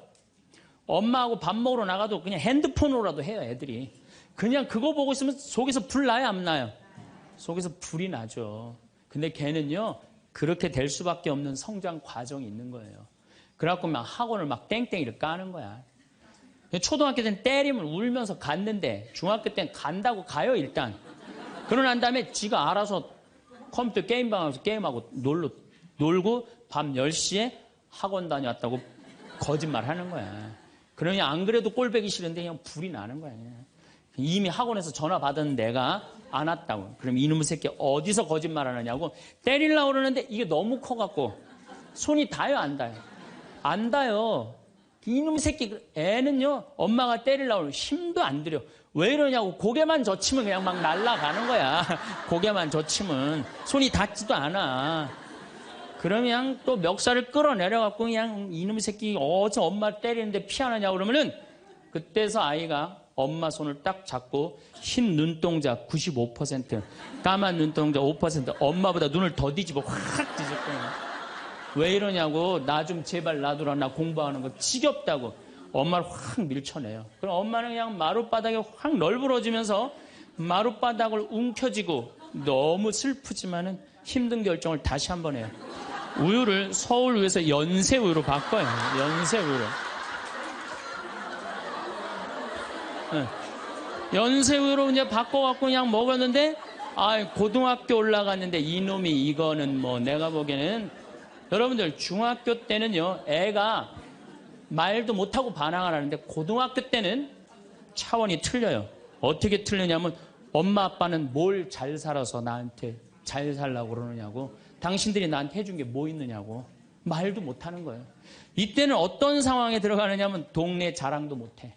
엄마하고 밥 먹으러 나가도 그냥 핸드폰으로라도 해요, 애들이. 그냥 그거 보고 있으면 속에서 불 나요, 안 나요? 속에서 불이 나죠. 근데 걔는요 그렇게 될 수밖에 없는 성장 과정이 있는 거예요. 그래갖고 막 학원을 막 땡땡이를 까는 거야. 초등학교 때는 때리면 울면서 갔는데 중학교 때는 간다고 가요, 일단. 그러고 난 다음에 지가 알아서 컴퓨터 게임방 가서 게임하고 놀고 밤 10시에 학원 다녀왔다고 거짓말 하는 거야. 그러니 안 그래도 꼴배기 싫은데 그냥 불이 나는 거야. 이미 학원에서 전화 받은 내가 안 왔다고. 그럼 이놈의 새끼 어디서 거짓말 하느냐고 때리려고 그러는데 이게 너무 커갖고 손이 닿아요, 안 닿아요? 안 닿아요. 이놈의 새끼 애는요 엄마가 때리려고 하면 힘도 안 들여. 왜 이러냐고 고개만 젖히면 그냥 막 날아가는 거야. 고개만 젖히면 손이 닿지도 않아. 그러면 또 멱살을 끌어내려갖고 그냥 이놈의 새끼 어디서 엄마 때리는데 피하느냐고 그러면은 그때서 아이가 엄마 손을 딱 잡고 흰 눈동자 95%, 까만 눈동자 5%, 엄마보다 눈을 더 뒤집어 확 뒤질 거야. 왜 이러냐고, 나 좀 제발 놔두라, 나 공부하는 거 지겹다고 엄마를 확 밀쳐내요. 그럼 엄마는 그냥 마룻바닥에 확 널브러지면서 마룻바닥을 움켜쥐고 너무 슬프지만은 힘든 결정을 다시 한번 해요. 우유를 서울우유에서 연세우유로 바꿔요. 연세우유로. 연세우유로 이제 바꿔갖고 그냥 먹었는데, 고등학교 올라갔는데 이놈이 이거는 뭐 내가 보기에는, 여러분들 중학교 때는요 애가 말도 못하고 반항을 하는데 고등학교 때는 차원이 틀려요. 어떻게 틀리냐면 엄마 아빠는 뭘 잘 살아서 나한테 잘 살라고 그러느냐고, 당신들이 나한테 해준 게 뭐 있느냐고 말도 못하는 거예요. 이때는 어떤 상황에 들어가느냐면 동네 자랑도 못해.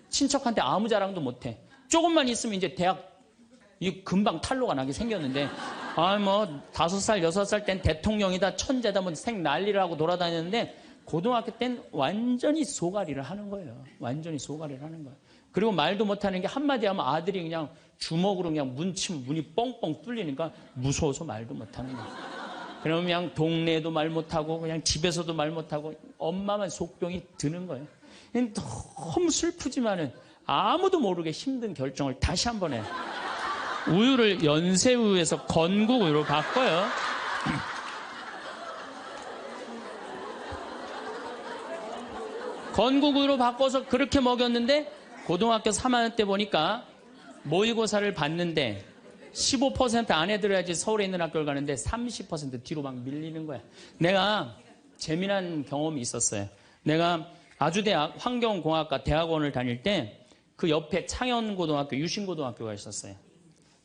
친척한테 아무 자랑도 못해. 조금만 있으면 이제 대학 이 금방 탈로가 나게 생겼는데, 뭐 5살 6살 땐 대통령이다 천재다 뭐 생 난리를 하고 돌아다녔는데 고등학교 땐 완전히 소가리를 하는 거예요. 완전히 소가리를 하는 거예요. 그리고 말도 못하는 게 한마디 하면 아들이 그냥 주먹으로 그냥 문치면 문이 뻥뻥 뚫리니까 무서워서 말도 못하는 거예요. 그러면 그냥 동네에도 말 못하고 그냥 집에서도 말 못하고 엄마만 속병이 드는 거예요. 너무 슬프지만은 아무도 모르게 힘든 결정을 다시 한번 해요. 우유를 연세우유에서 건국우유로 바꿔요. 건국우유로 바꿔서 그렇게 먹였는데 고등학교 3학년 때 보니까 모의고사를 봤는데 15% 안에 들어야지 서울에 있는 학교를 가는데 30% 뒤로 막 밀리는 거야. 내가 재미난 경험이 있었어요. 내가 아주대학 환경공학과 대학원을 다닐 때 그 옆에 창현고등학교, 유신고등학교가 있었어요.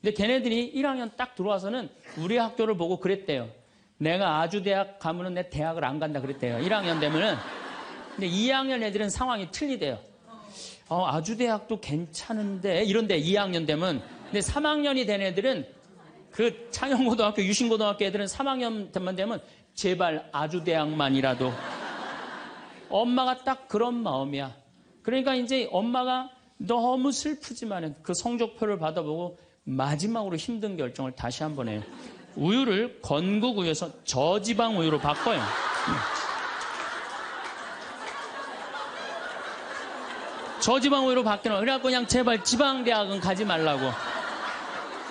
근데 걔네들이 1학년 딱 들어와서는 우리 학교를 보고 그랬대요. 내가 아주대학 가면은 내 대학을 안 간다 그랬대요. 1학년 되면은. 근데 2학년 애들은 상황이 틀리대요. 아주대학도 괜찮은데 이런데 2학년 되면. 근데 3학년이 된 애들은 그 창현고등학교, 유신고등학교 애들은 3학년 되면 제발 아주대학만이라도. 엄마가 딱 그런 마음이야. 그러니까 이제 엄마가 너무 슬프지만은 그 성적표를 받아보고 마지막으로 힘든 결정을 다시 한번 해요. 우유를 건국우유에서 저지방 우유로 바꿔요. 저지방 우유로 바뀌는 거예요. 그래갖고 그냥 제발 지방대학은 가지 말라고.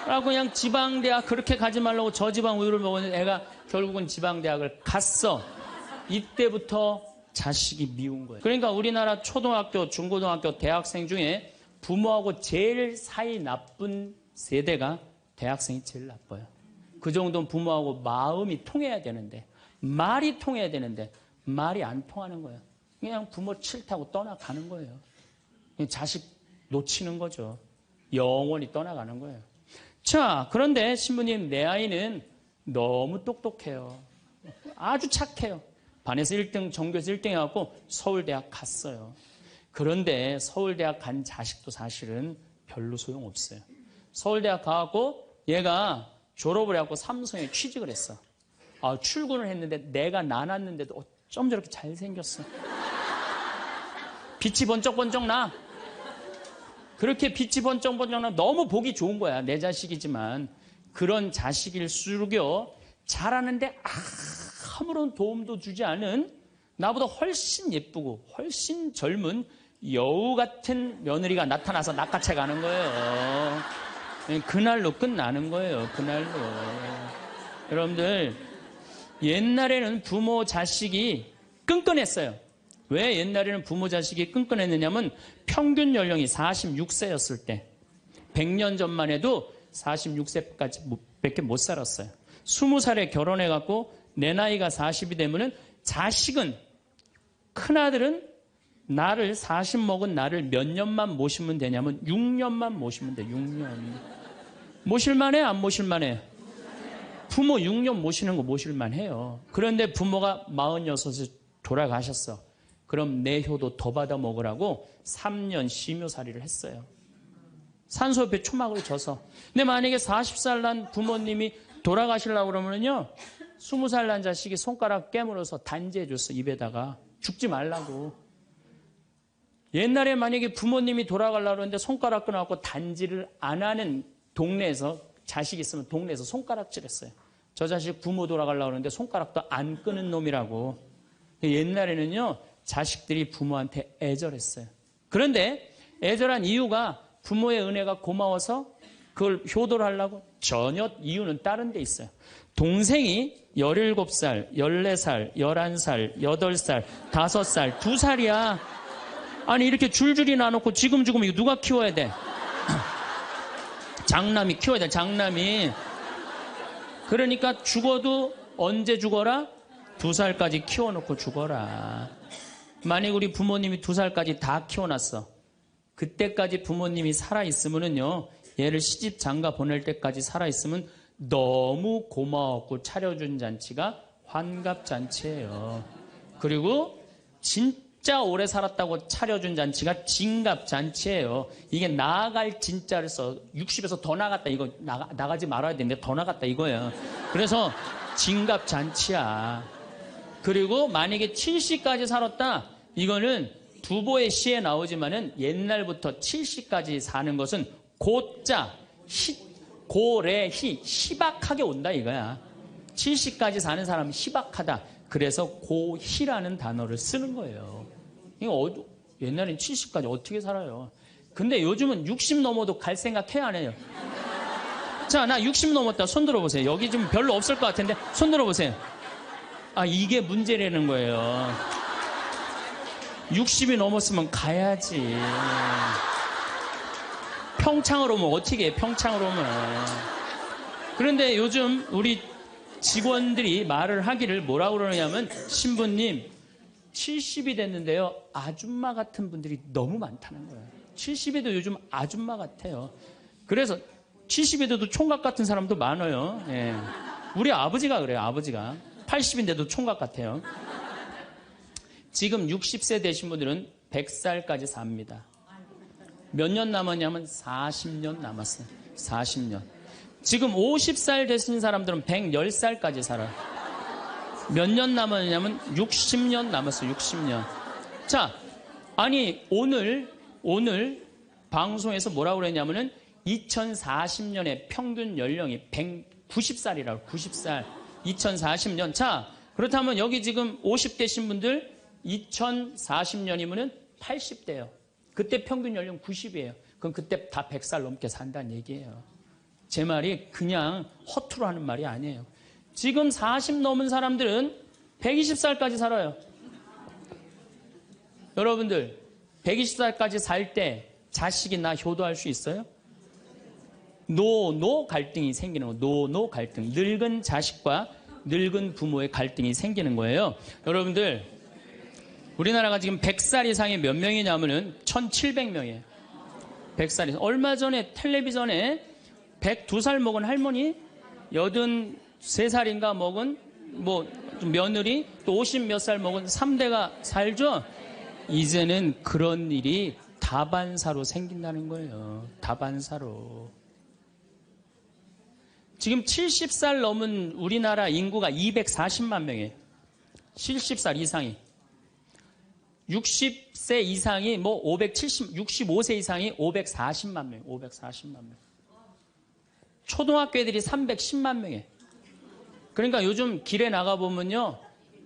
그래갖고 그냥 지방대학 그렇게 가지 말라고 저지방 우유를 먹었는데 애가 결국은 지방대학을 갔어. 이때부터 자식이 미운 거예요. 그러니까 우리나라 초등학교, 중고등학교, 대학생 중에 부모하고 제일 사이 나쁜 세대가 대학생이 제일 나빠요. 그 정도는 부모하고 마음이 통해야 되는데, 말이 통해야 되는데 말이 안 통하는 거예요. 그냥 부모 싫다고 떠나가는 거예요. 자식 놓치는 거죠. 영원히 떠나가는 거예요. 자, 그런데 신부님, 내 아이는 너무 똑똑해요. 아주 착해요. 반에서 1등, 전교에서 1등 해갖고 서울대학 갔어요. 그런데 서울대학 간 자식도 사실은 별로 소용없어요. 서울대학 가갖고 얘가 졸업을 해갖고 삼성에 취직을 했어. 출근을 했는데 내가 나눴는데도 어쩜 저렇게 잘생겼어. 빛이 번쩍번쩍 나. 그렇게 빛이 번쩍번쩍 나면 너무 보기 좋은 거야. 내 자식이지만. 그런 자식일수록요, 자라는데 아무런 도움도 주지 않은 나보다 훨씬 예쁘고 훨씬 젊은 여우 같은 며느리가 나타나서 낚아채 가는 거예요. 그날로 끝나는 거예요. 그날로. 여러분들, 옛날에는 부모 자식이 끈끈했어요. 왜 옛날에는 부모 자식이 끈끈했느냐면 평균 연령이 46세였을 때 100년 전만 해도 46세까지 못 살았어요. 20살에 결혼해갖고 내 나이가 40이 되면은 자식은, 큰아들은 나를 40 먹은 나를 몇 년만 모시면 되냐면 6년만 모시면 돼. 6년. 모실만해? 안 모실만해? 부모 6년 모시는 거 모실만해요. 그런데 부모가 46에 돌아가셨어. 그럼 내 효도 더 받아 먹으라고 3년 심효살이를 했어요. 산소 옆에 초막을 져서. 근데 만약에 40살 난 부모님이 돌아가시려고 그러면요, 20살 난 자식이 손가락 깨물어서 단지해줬어. 입에다가. 죽지 말라고. 옛날에 만약에 부모님이 돌아가려고 그러는데 손가락 끊어갖고 단지를 안 하는 동네에서, 자식이 있으면 동네에서 손가락질했어요. 저 자식 부모 돌아가려고 그러는데 손가락도 안 끄는 놈이라고. 옛날에는요, 자식들이 부모한테 애절했어요. 그런데 애절한 이유가 부모의 은혜가 고마워서 그걸 효도를 하려고? 전혀 이유는 다른 데 있어요. 동생이 17살, 14살, 11살, 8살, 5살, 2살이야. 아니 이렇게 줄줄이 나눠놓고 지금 이거 누가 키워야 돼? 장남이 키워야 돼. 장남이. 그러니까 죽어도 언제 죽어라? 2살까지 키워놓고 죽어라. 만약 우리 부모님이 2살까지 다 키워놨어. 그때까지 부모님이 살아있으면요, 얘를 시집 장가 보낼 때까지 살아있으면 너무 고마웠고 차려준 잔치가 환갑잔치예요. 그리고 진짜 오래 살았다고 차려준 잔치가 진갑잔치예요. 이게 나아갈 진짜를 써. 60에서 더 나갔다. 이거 나가지 말아야 되는데 더 나갔다 이거예요. 그래서 진갑잔치야. 그리고 만약에 70까지 살았다. 이거는 두보의 시에 나오지만은 옛날부터 70까지 사는 것은 고자, 고래희, 희박하게 온다 이거야. 70까지 사는 사람은 희박하다. 그래서 고희라는 단어를 쓰는 거예요. 이거 옛날엔 70까지 어떻게 살아요? 근데 요즘은 60 넘어도 갈 생각 해야 안 해요? 자, 나 60 넘었다. 손 들어보세요. 여기 좀 별로 없을 것 같은데 손 들어보세요. 아, 이게 문제라는 거예요. 60이 넘었으면 가야지. 평창으로 오면 어떻게 해? 평창으로 오면. 그런데 요즘 우리 직원들이 말을 하기를 뭐라고 그러냐면, 신부님 70이 됐는데요, 아줌마 같은 분들이 너무 많다는 거예요. 70에도 요즘 아줌마 같아요. 그래서 70에도 총각 같은 사람도 많아요. 예. 우리 아버지가 그래요. 아버지가 80인데도 총각 같아요. 지금 60세 되신 분들은 100살까지 삽니다. 몇 년 남았냐면 40년 남았어요. 40년. 지금 50살 되신 사람들은 110살까지 살아요. 몇 년 남았냐면 60년 남았어요. 60년. 자, 아니 오늘 방송에서 뭐라고 그랬냐면은 2040년에 평균 연령이 190살이라고. 90살. 2040년. 자, 그렇다면 여기 지금 50대신 분들 2040년이면은 80대예요. 그때 평균 연령 90이에요. 그럼 그때 다 100살 넘게 산다는 얘기예요. 제 말이 그냥 허투루 하는 말이 아니에요. 지금 40 넘은 사람들은 120살까지 살아요. 여러분들 120살까지 살 때 자식이 나 효도할 수 있어요? 노 갈등이 생기는 거예요. 노 갈등. 늙은 자식과 늙은 부모의 갈등이 생기는 거예요. 여러분들, 우리나라가 지금 100살 이상이 몇 명이냐면은 1700명이에요. 100살 이상. 얼마 전에 텔레비전에 102살 먹은 할머니, 83살인가 먹은 며느리, 또 50 몇 살 먹은 3대가 살죠? 이제는 그런 일이 다반사로 생긴다는 거예요. 다반사로. 지금 70살 넘은 우리나라 인구가 240만 명이에요. 70살 이상이. 60세 이상이 뭐 65세 이상이 540만 명, 540만 명. 초등학교 애들이 310만 명이에요. 그러니까 요즘 길에 나가보면요.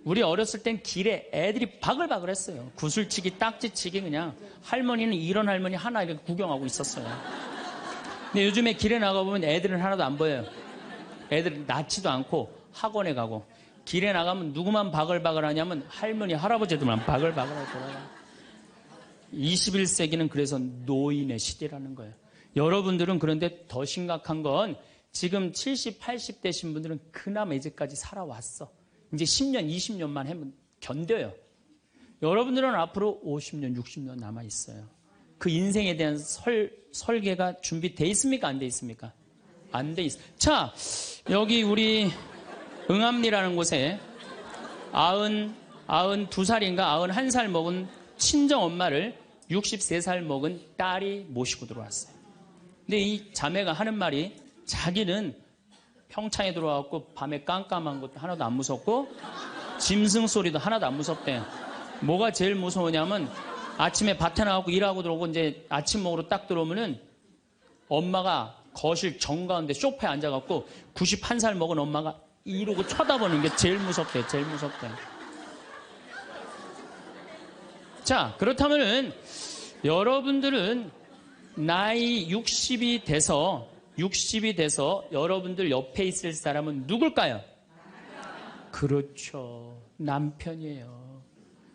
우리 어렸을 땐 길에 애들이 바글바글 했어요. 구슬치기, 딱지치기 그냥. 할머니는 이런 할머니 하나 이렇게 구경하고 있었어요. 근데 요즘에 길에 나가보면 애들은 하나도 안 보여요. 애들은 낳지도 않고 학원에 가고. 길에 나가면 누구만 바글바글 하냐면 할머니, 할아버지들만 바글바글하고 돌아가요. 21세기는 그래서 노인의 시대라는 거예요. 여러분들은 그런데 더 심각한 건 지금 70, 80 되신 분들은 그나마 이제까지 살아왔어. 이제 10년, 20년만 하면 견뎌요. 여러분들은 앞으로 50년, 60년 남아있어요. 그 인생에 대한 설계가 준비되어 있습니까? 안 돼 있습니까? 안 돼 있어요. 자, 여기 우리 응암리라는 곳에 92살인가 91살 먹은 친정 엄마를 63살 먹은 딸이 모시고 들어왔어요. 근데 이 자매가 하는 말이 자기는 평창에 들어와갖고 밤에 깜깜한 것도 하나도 안 무섭고 짐승 소리도 하나도 안 무섭대. 뭐가 제일 무서우냐면 아침에 밭에 나가고 일하고 들어오고 이제 아침 먹으러 딱 들어오면은 엄마가 거실 정가운데 소파에 앉아갖고 91살 먹은 엄마가 이러고 쳐다보는 게 제일 무섭대. 제일 무섭대. 자, 그렇다면은 여러분들은 나이 60이 돼서 여러분들 옆에 있을 사람은 누굴까요? 그렇죠. 남편이에요.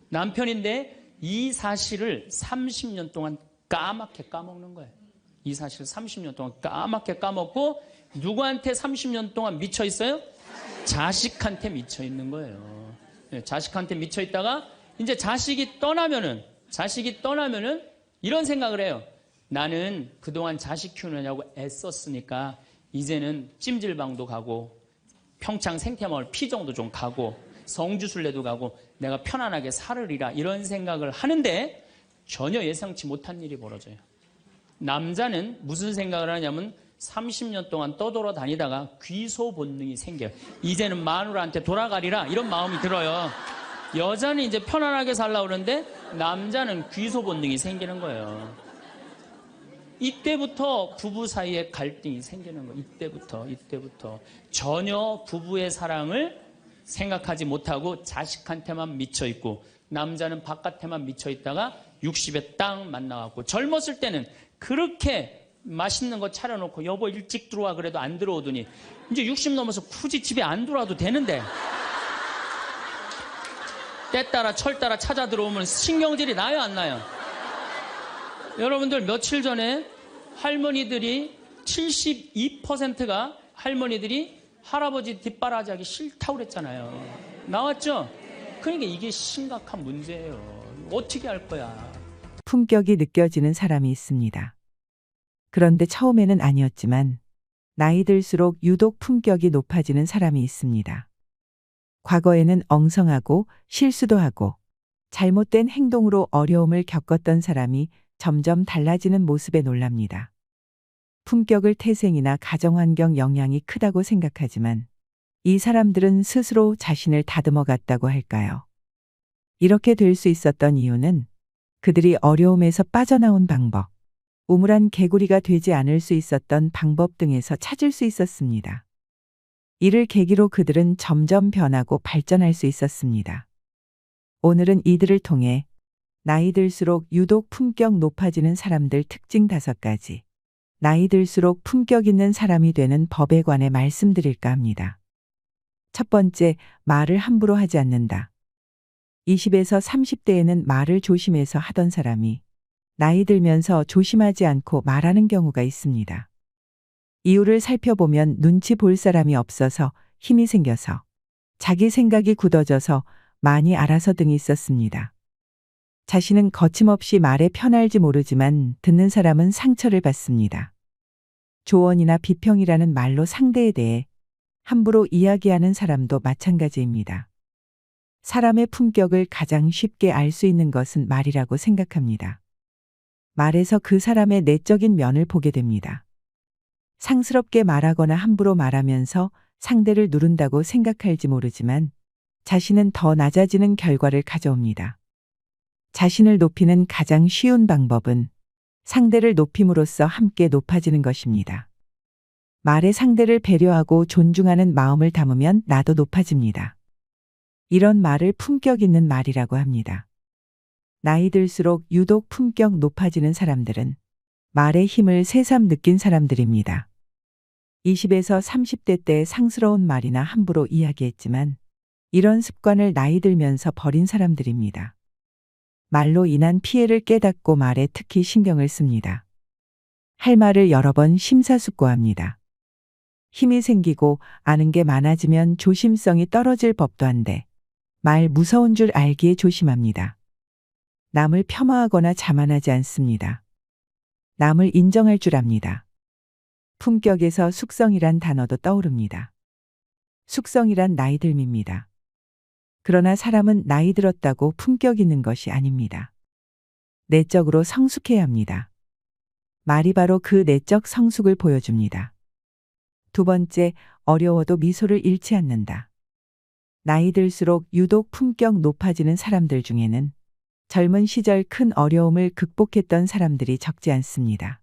남편인데 이 사실을 30년 동안 까맣게 까먹는 거예요. 이 사실을 30년 동안 까맣게 까먹고 누구한테 30년 동안 미쳐 있어요? 자식한테 미쳐 있는 거예요. 자식한테 미쳐 있다가 이제 자식이 떠나면은 이런 생각을 해요. 나는 그동안 자식 키우느냐고 애썼으니까 이제는 찜질방도 가고 평창 생태마을 피정도 좀 가고 성주순례도 가고 내가 편안하게 살으리라 이런 생각을 하는데 전혀 예상치 못한 일이 벌어져요. 남자는 무슨 생각을 하냐면 30년 동안 떠돌아다니다가 귀소 본능이 생겨요. 이제는 마누라한테 돌아가리라 이런 마음이 들어요. 여자는 이제 편안하게 살려고 그러는데 남자는 귀소 본능이 생기는 거예요. 이때부터 부부 사이에 갈등이 생기는 거예요. 이때부터. 전혀 부부의 사랑을 생각하지 못하고 자식한테만 미쳐있고 남자는 바깥에만 미쳐있다가 60에 딱 만나갖고 젊었을 때는 그렇게 맛있는 거 차려놓고 여보 일찍 들어와 그래도 안 들어오더니 이제 60 넘어서 굳이 집에 안 들어와도 되는데 때 따라 철 따라 찾아 들어오면 신경질이 나요 안 나요? 여러분들 며칠 전에 할머니들이 72%가 할머니들이 할아버지 뒷바라지하기 싫다고 그랬잖아요. 나왔죠? 그러니까 이게 심각한 문제예요. 어떻게 할 거야? 품격이 느껴지는 사람이 있습니다. 그런데 처음에는 아니었지만 나이 들수록 유독 품격이 높아지는 사람이 있습니다. 과거에는 엉성하고 실수도 하고 잘못된 행동으로 어려움을 겪었던 사람이 점점 달라지는 모습에 놀랍니다. 품격을 태생이나 가정환경 영향이 크다고 생각하지만 이 사람들은 스스로 자신을 다듬어 갔다고 할까요? 이렇게 될 수 있었던 이유는 그들이 어려움에서 빠져나온 방법, 우물안 개구리가 되지 않을 수 있었던 방법 등에서 찾을 수 있었습니다. 이를 계기로 그들은 점점 변하고 발전할 수 있었습니다. 오늘은 이들을 통해 나이 들수록 유독 품격 높아지는 사람들 특징 5가지, 나이 들수록 품격 있는 사람이 되는 법에 관해 말씀드릴까 합니다. 첫 번째, 말을 함부로 하지 않는다. 20에서 30대에는 말을 조심해서 하던 사람이 나이 들면서 조심하지 않고 말하는 경우가 있습니다. 이유를 살펴보면 눈치 볼 사람이 없어서, 힘이 생겨서, 자기 생각이 굳어져서, 많이 알아서 등이 있었습니다. 자신은 거침없이 말에 편할지 모르지만 듣는 사람은 상처를 받습니다. 조언이나 비평이라는 말로 상대에 대해 함부로 이야기하는 사람도 마찬가지입니다. 사람의 품격을 가장 쉽게 알 수 있는 것은 말이라고 생각합니다. 말에서 그 사람의 내적인 면을 보게 됩니다. 상스럽게 말하거나 함부로 말하면서 상대를 누른다고 생각할지 모르지만 자신은 더 낮아지는 결과를 가져옵니다. 자신을 높이는 가장 쉬운 방법은 상대를 높임으로써 함께 높아지는 것입니다. 말에 상대를 배려하고 존중하는 마음을 담으면 나도 높아집니다. 이런 말을 품격 있는 말이라고 합니다. 나이 들수록 유독 품격 높아지는 사람들은 말의 힘을 새삼 느낀 사람들입니다. 20에서 30대 때 상스러운 말이나 함부로 이야기했지만 이런 습관을 나이 들면서 버린 사람들입니다. 말로 인한 피해를 깨닫고 말에 특히 신경을 씁니다. 할 말을 여러 번 심사숙고합니다. 힘이 생기고 아는 게 많아지면 조심성이 떨어질 법도 한데 말 무서운 줄 알기에 조심합니다. 남을 폄하하거나 자만하지 않습니다. 남을 인정할 줄 압니다. 품격에서 숙성이란 단어도 떠오릅니다. 숙성이란 나이 듦입니다. 그러나 사람은 나이 들었다고 품격 있는 것이 아닙니다. 내적으로 성숙해야 합니다. 말이 바로 그 내적 성숙을 보여줍니다. 두 번째, 어려워도 미소를 잃지 않는다. 나이 들수록 유독 품격 높아지는 사람들 중에는 젊은 시절 큰 어려움을 극복했던 사람들이 적지 않습니다.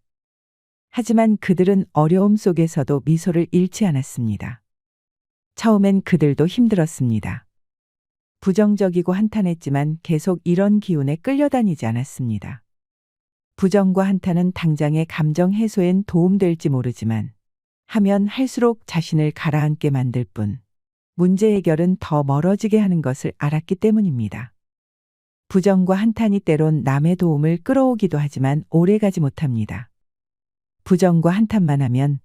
하지만 그들은 어려움 속에서도 미소를 잃지 않았습니다. 처음엔 그들도 힘들었습니다. 부정적이고 한탄했지만 계속 이런 기운에 끌려다니지 않았습니다. 부정과 한탄은 당장의 감정 해소엔 도움될지 모르지만 하면 할수록 자신을 가라앉게 만들 뿐 문제 해결은 더 멀어지게 하는 것을 알았기 때문입니다. 부정과 한탄이 때론 남의 도움을 끌어오기도 하지만 오래가지 못합니다. 부정과 한탄만 하면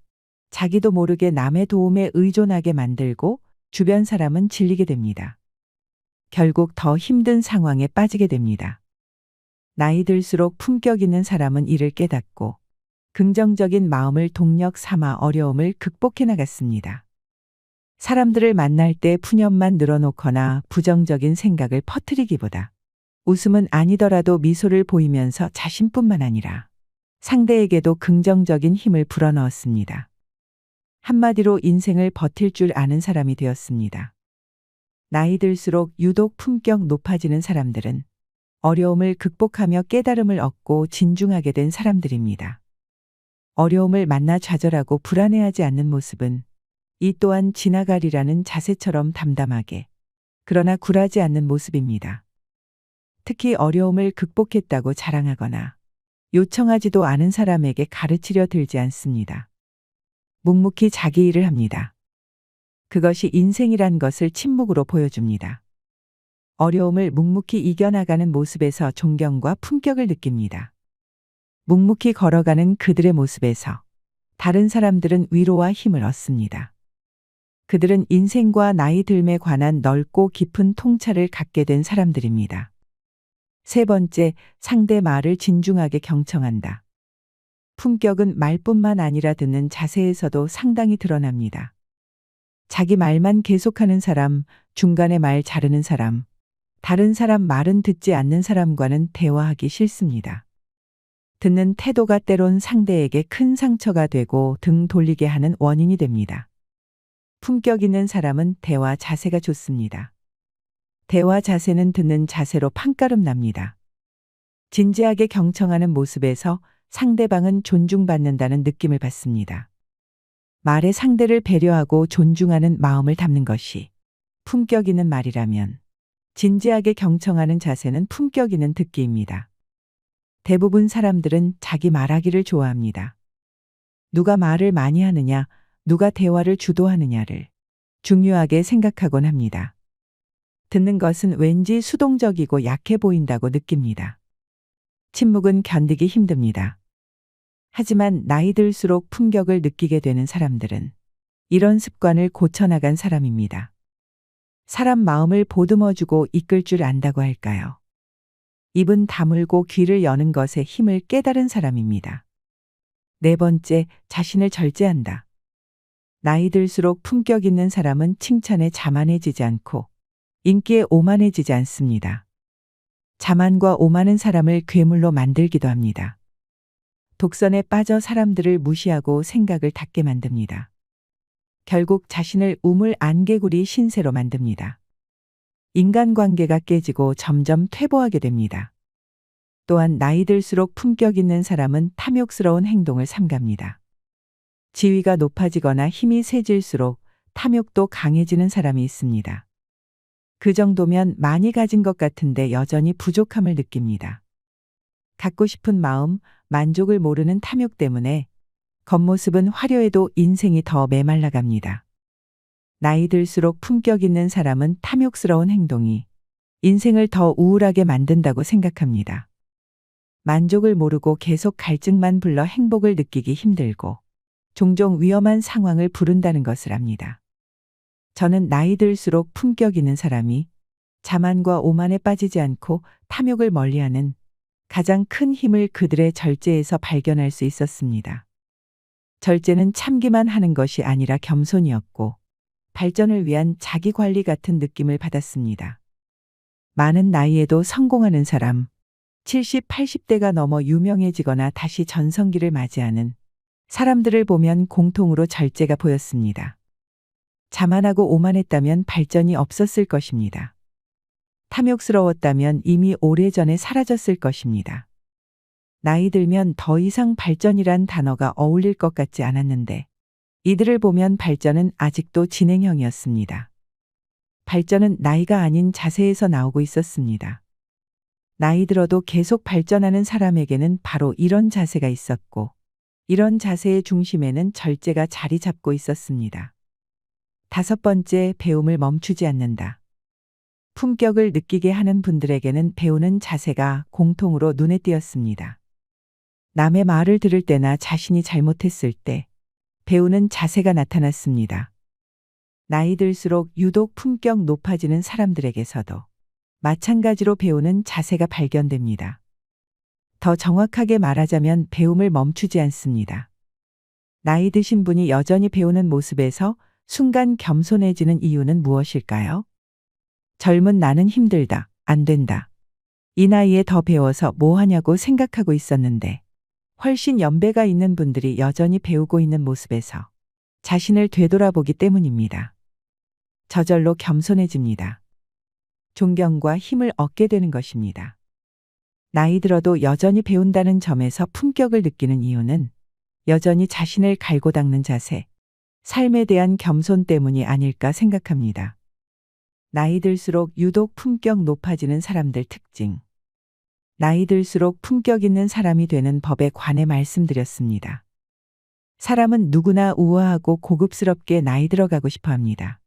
자기도 모르게 남의 도움에 의존하게 만들고 주변 사람은 질리게 됩니다. 결국 더 힘든 상황에 빠지게 됩니다. 나이 들수록 품격 있는 사람은 이를 깨닫고 긍정적인 마음을 동력 삼아 어려움을 극복해 나갔습니다. 사람들을 만날 때 푸념만 늘어놓거나 부정적인 생각을 퍼뜨리기보다 웃음은 아니더라도 미소를 보이면서 자신뿐만 아니라 상대에게도 긍정적인 힘을 불어넣었습니다. 한마디로 인생을 버틸 줄 아는 사람이 되었습니다. 나이 들수록 유독 품격 높아지는 사람들은 어려움을 극복하며 깨달음을 얻고 진중하게 된 사람들입니다. 어려움을 만나 좌절하고 불안해하지 않는 모습은 이 또한 지나가리라는 자세처럼 담담하게 그러나 굴하지 않는 모습입니다. 특히 어려움을 극복했다고 자랑하거나 요청하지도 않은 사람에게 가르치려 들지 않습니다. 묵묵히 자기 일을 합니다. 그것이 인생이란 것을 침묵으로 보여줍니다. 어려움을 묵묵히 이겨나가는 모습에서 존경과 품격을 느낍니다. 묵묵히 걸어가는 그들의 모습에서 다른 사람들은 위로와 힘을 얻습니다. 그들은 인생과 나이 듦에 관한 넓고 깊은 통찰을 갖게 된 사람들입니다. 세 번째, 상대 말을 진중하게 경청한다. 품격은 말뿐만 아니라 듣는 자세에서도 상당히 드러납니다. 자기 말만 계속하는 사람, 중간에 말 자르는 사람, 다른 사람 말은 듣지 않는 사람과는 대화하기 싫습니다. 듣는 태도가 때론 상대에게 큰 상처가 되고 등 돌리게 하는 원인이 됩니다. 품격 있는 사람은 대화 자세가 좋습니다. 대화 자세는 듣는 자세로 판가름 납니다. 진지하게 경청하는 모습에서 상대방은 존중받는다는 느낌을 받습니다. 말에 상대를 배려하고 존중하는 마음을 담는 것이 품격 있는 말이라면 진지하게 경청하는 자세는 품격 있는 듣기입니다. 대부분 사람들은 자기 말하기를 좋아합니다. 누가 말을 많이 하느냐, 누가 대화를 주도하느냐를 중요하게 생각하곤 합니다. 듣는 것은 왠지 수동적이고 약해 보인다고 느낍니다. 침묵은 견디기 힘듭니다. 하지만 나이 들수록 품격을 느끼게 되는 사람들은 이런 습관을 고쳐나간 사람입니다. 사람 마음을 보듬어주고 이끌 줄 안다고 할까요? 입은 다물고 귀를 여는 것에 힘을 깨달은 사람입니다. 네 번째, 자신을 절제한다. 나이 들수록 품격 있는 사람은 칭찬에 자만해지지 않고 인기에 오만해지지 않습니다. 자만과 오만은 사람을 괴물로 만들기도 합니다. 독선에 빠져 사람들을 무시하고 생각을 닫게 만듭니다. 결국 자신을 우물 안개구리 신세로 만듭니다. 인간관계가 깨지고 점점 퇴보하게 됩니다. 또한 나이 들수록 품격 있는 사람은 탐욕스러운 행동을 삼갑니다. 지위가 높아지거나 힘이 세질수록 탐욕도 강해지는 사람이 있습니다. 그 정도면 많이 가진 것 같은데 여전히 부족함을 느낍니다. 갖고 싶은 마음, 만족을 모르는 탐욕 때문에 겉모습은 화려해도 인생이 더 메말라 갑니다. 나이 들수록 품격 있는 사람은 탐욕스러운 행동이 인생을 더 우울하게 만든다고 생각합니다. 만족을 모르고 계속 갈증만 불러 행복을 느끼기 힘들고 종종 위험한 상황을 부른다는 것을 압니다. 저는 나이 들수록 품격 있는 사람이 자만과 오만에 빠지지 않고 탐욕을 멀리하는 가장 큰 힘을 그들의 절제에서 발견할 수 있었습니다. 절제는 참기만 하는 것이 아니라 겸손이었고 발전을 위한 자기 관리 같은 느낌을 받았습니다. 많은 나이에도 성공하는 사람, 70, 80대가 넘어 유명해지거나 다시 전성기를 맞이하는 사람들을 보면 공통으로 절제가 보였습니다. 자만하고 오만했다면 발전이 없었을 것입니다. 탐욕스러웠다면 이미 오래전에 사라졌을 것입니다. 나이 들면 더 이상 발전이란 단어가 어울릴 것 같지 않았는데 이들을 보면 발전은 아직도 진행형이었습니다. 발전은 나이가 아닌 자세에서 나오고 있었습니다. 나이 들어도 계속 발전하는 사람에게는 바로 이런 자세가 있었고 이런 자세의 중심에는 절제가 자리 잡고 있었습니다. 5번째, 배움을 멈추지 않는다. 품격을 느끼게 하는 분들에게는 배우는 자세가 공통으로 눈에 띄었습니다. 남의 말을 들을 때나 자신이 잘못했을 때 배우는 자세가 나타났습니다. 나이 들수록 유독 품격 높아지는 사람들에게서도 마찬가지로 배우는 자세가 발견됩니다. 더 정확하게 말하자면 배움을 멈추지 않습니다. 나이 드신 분이 여전히 배우는 모습에서 순간 겸손해지는 이유는 무엇일까요? 젊은 나는 힘들다, 안 된다. 이 나이에 더 배워서 뭐 하냐고 생각하고 있었는데 훨씬 연배가 있는 분들이 여전히 배우고 있는 모습에서 자신을 되돌아보기 때문입니다. 저절로 겸손해집니다. 존경과 힘을 얻게 되는 것입니다. 나이 들어도 여전히 배운다는 점에서 품격을 느끼는 이유는 여전히 자신을 갈고 닦는 자세, 삶에 대한 겸손 때문이 아닐까 생각합니다. 나이 들수록 유독 품격 높아지는 사람들 특징. 나이 들수록 품격 있는 사람이 되는 법에 관해 말씀드렸습니다. 사람은 누구나 우아하고 고급스럽게 나이 들어가고 싶어 합니다.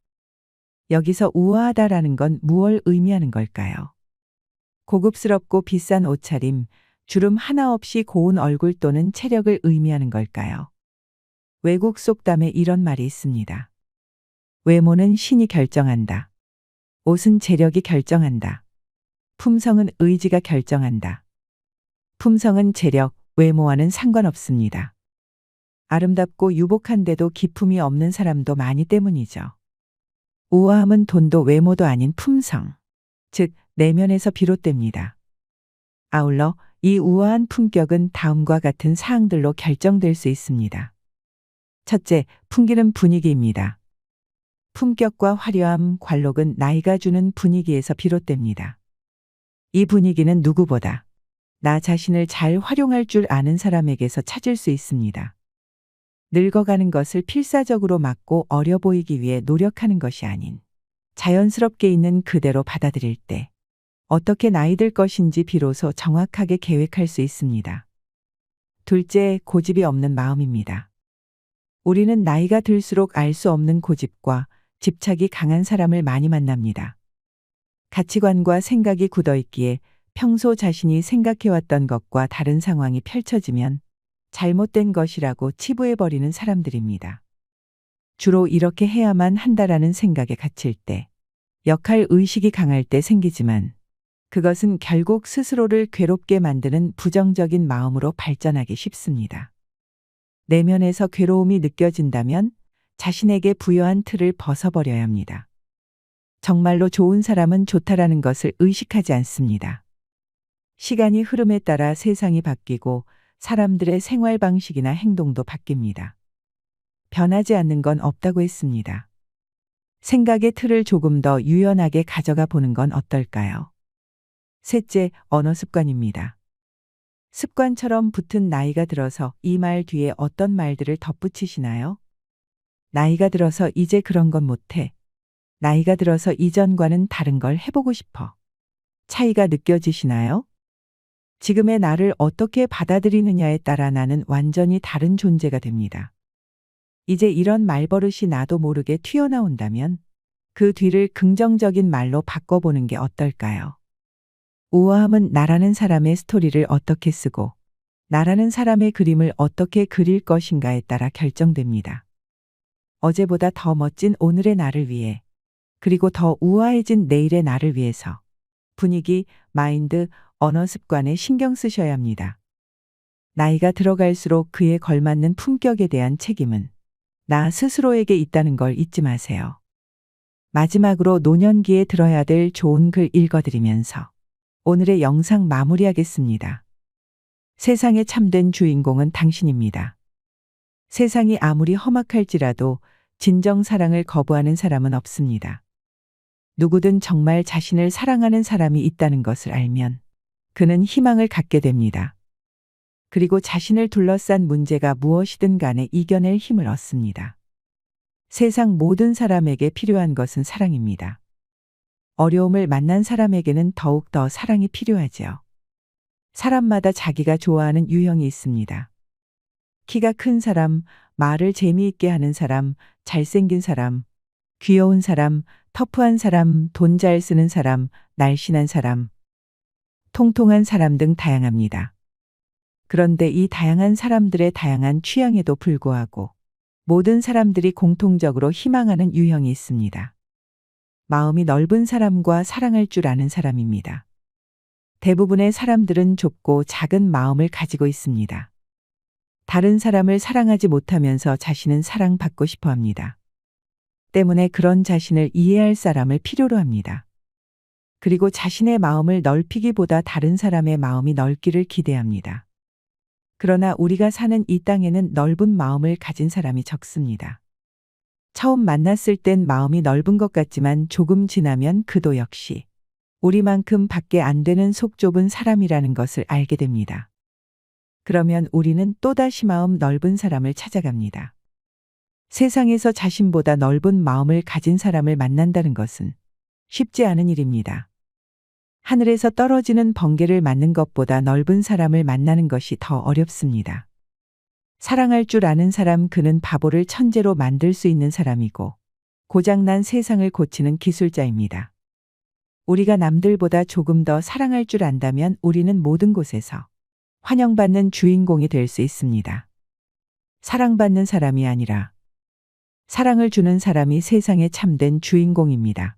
여기서 우아하다라는 건 무엇을 의미하는 걸까요? 고급스럽고 비싼 옷차림, 주름 하나 없이 고운 얼굴 또는 체력을 의미하는 걸까요? 외국 속담에 이런 말이 있습니다. 외모는 신이 결정한다. 옷은 재력이 결정한다. 품성은 의지가 결정한다. 품성은 재력, 외모와는 상관없습니다. 아름답고 유복한데도 기품이 없는 사람도 많이 때문이죠. 우아함은 돈도 외모도 아닌 품성, 즉 내면에서 비롯됩니다. 아울러 이 우아한 품격은 다음과 같은 사항들로 결정될 수 있습니다. 첫째, 풍기는 분위기입니다. 품격과 화려함, 관록은 나이가 주는 분위기에서 비롯됩니다. 이 분위기는 누구보다 나 자신을 잘 활용할 줄 아는 사람에게서 찾을 수 있습니다. 늙어가는 것을 필사적으로 막고 어려 보이기 위해 노력하는 것이 아닌 자연스럽게 있는 그대로 받아들일 때 어떻게 나이 들 것인지 비로소 정확하게 계획할 수 있습니다. 둘째, 고집이 없는 마음입니다. 우리는 나이가 들수록 알 수 없는 고집과 집착이 강한 사람을 많이 만납니다. 가치관과 생각이 굳어있기에 평소 자신이 생각해왔던 것과 다른 상황이 펼쳐지면 잘못된 것이라고 치부해버리는 사람들입니다. 주로 이렇게 해야만 한다라는 생각에 갇힐 때, 역할 의식이 강할 때 생기지만 그것은 결국 스스로를 괴롭게 만드는 부정적인 마음으로 발전하기 쉽습니다. 내면에서 괴로움이 느껴진다면 자신에게 부여한 틀을 벗어버려야 합니다. 정말로 좋은 사람은 좋다라는 것을 의식하지 않습니다. 시간이 흐름에 따라 세상이 바뀌고 사람들의 생활 방식이나 행동도 바뀝니다. 변하지 않는 건 없다고 했습니다. 생각의 틀을 조금 더 유연하게 가져가 보는 건 어떨까요? 셋째, 언어 습관입니다. 습관처럼 붙은 나이가 들어서 이 말 뒤에 어떤 말들을 덧붙이시나요? 나이가 들어서 이제 그런 건 못해. 나이가 들어서 이전과는 다른 걸 해보고 싶어. 차이가 느껴지시나요? 지금의 나를 어떻게 받아들이느냐에 따라 나는 완전히 다른 존재가 됩니다. 이제 이런 말버릇이 나도 모르게 튀어나온다면 그 뒤를 긍정적인 말로 바꿔보는 게 어떨까요? 우아함은 나라는 사람의 스토리를 어떻게 쓰고 나라는 사람의 그림을 어떻게 그릴 것인가에 따라 결정됩니다. 어제보다 더 멋진 오늘의 나를 위해, 그리고 더 우아해진 내일의 나를 위해서 분위기, 마인드, 언어 습관에 신경 쓰셔야 합니다. 나이가 들어갈수록 그에 걸맞는 품격에 대한 책임은 나 스스로에게 있다는 걸 잊지 마세요. 마지막으로 노년기에 들어야 될 좋은 글 읽어드리면서 오늘의 영상 마무리하겠습니다. 세상의 참된 주인공은 당신입니다. 세상이 아무리 험악할지라도 진정 사랑을 거부하는 사람은 없습니다. 누구든 정말 자신을 사랑하는 사람이 있다는 것을 알면 그는 희망을 갖게 됩니다. 그리고 자신을 둘러싼 문제가 무엇이든 간에 이겨낼 힘을 얻습니다. 세상 모든 사람에게 필요한 것은 사랑입니다. 어려움을 만난 사람에게는 더욱 더 사랑이 필요하지요. 사람마다 자기가 좋아하는 유형이 있습니다. 키가 큰 사람, 말을 재미있게 하는 사람, 잘생긴 사람, 귀여운 사람, 터프한 사람, 돈 잘 쓰는 사람, 날씬한 사람, 통통한 사람 등 다양합니다. 그런데 이 다양한 사람들의 다양한 취향에도 불구하고 모든 사람들이 공통적으로 희망하는 유형이 있습니다. 마음이 넓은 사람과 사랑할 줄 아는 사람입니다. 대부분의 사람들은 좁고 작은 마음을 가지고 있습니다. 다른 사람을 사랑하지 못하면서 자신은 사랑받고 싶어 합니다. 때문에 그런 자신을 이해할 사람을 필요로 합니다. 그리고 자신의 마음을 넓히기보다 다른 사람의 마음이 넓기를 기대합니다. 그러나 우리가 사는 이 땅에는 넓은 마음을 가진 사람이 적습니다. 처음 만났을 땐 마음이 넓은 것 같지만 조금 지나면 그도 역시 우리만큼 밖에 안 되는 속 좁은 사람이라는 것을 알게 됩니다. 그러면 우리는 또다시 마음 넓은 사람을 찾아갑니다. 세상에서 자신보다 넓은 마음을 가진 사람을 만난다는 것은 쉽지 않은 일입니다. 하늘에서 떨어지는 번개를 맞는 것보다 넓은 사람을 만나는 것이 더 어렵습니다. 사랑할 줄 아는 사람, 그는 바보를 천재로 만들 수 있는 사람이고 고장난 세상을 고치는 기술자입니다. 우리가 남들보다 조금 더 사랑할 줄 안다면 우리는 모든 곳에서 환영받는 주인공이 될 수 있습니다. 사랑받는 사람이 아니라 사랑을 주는 사람이 세상의 참된 주인공입니다.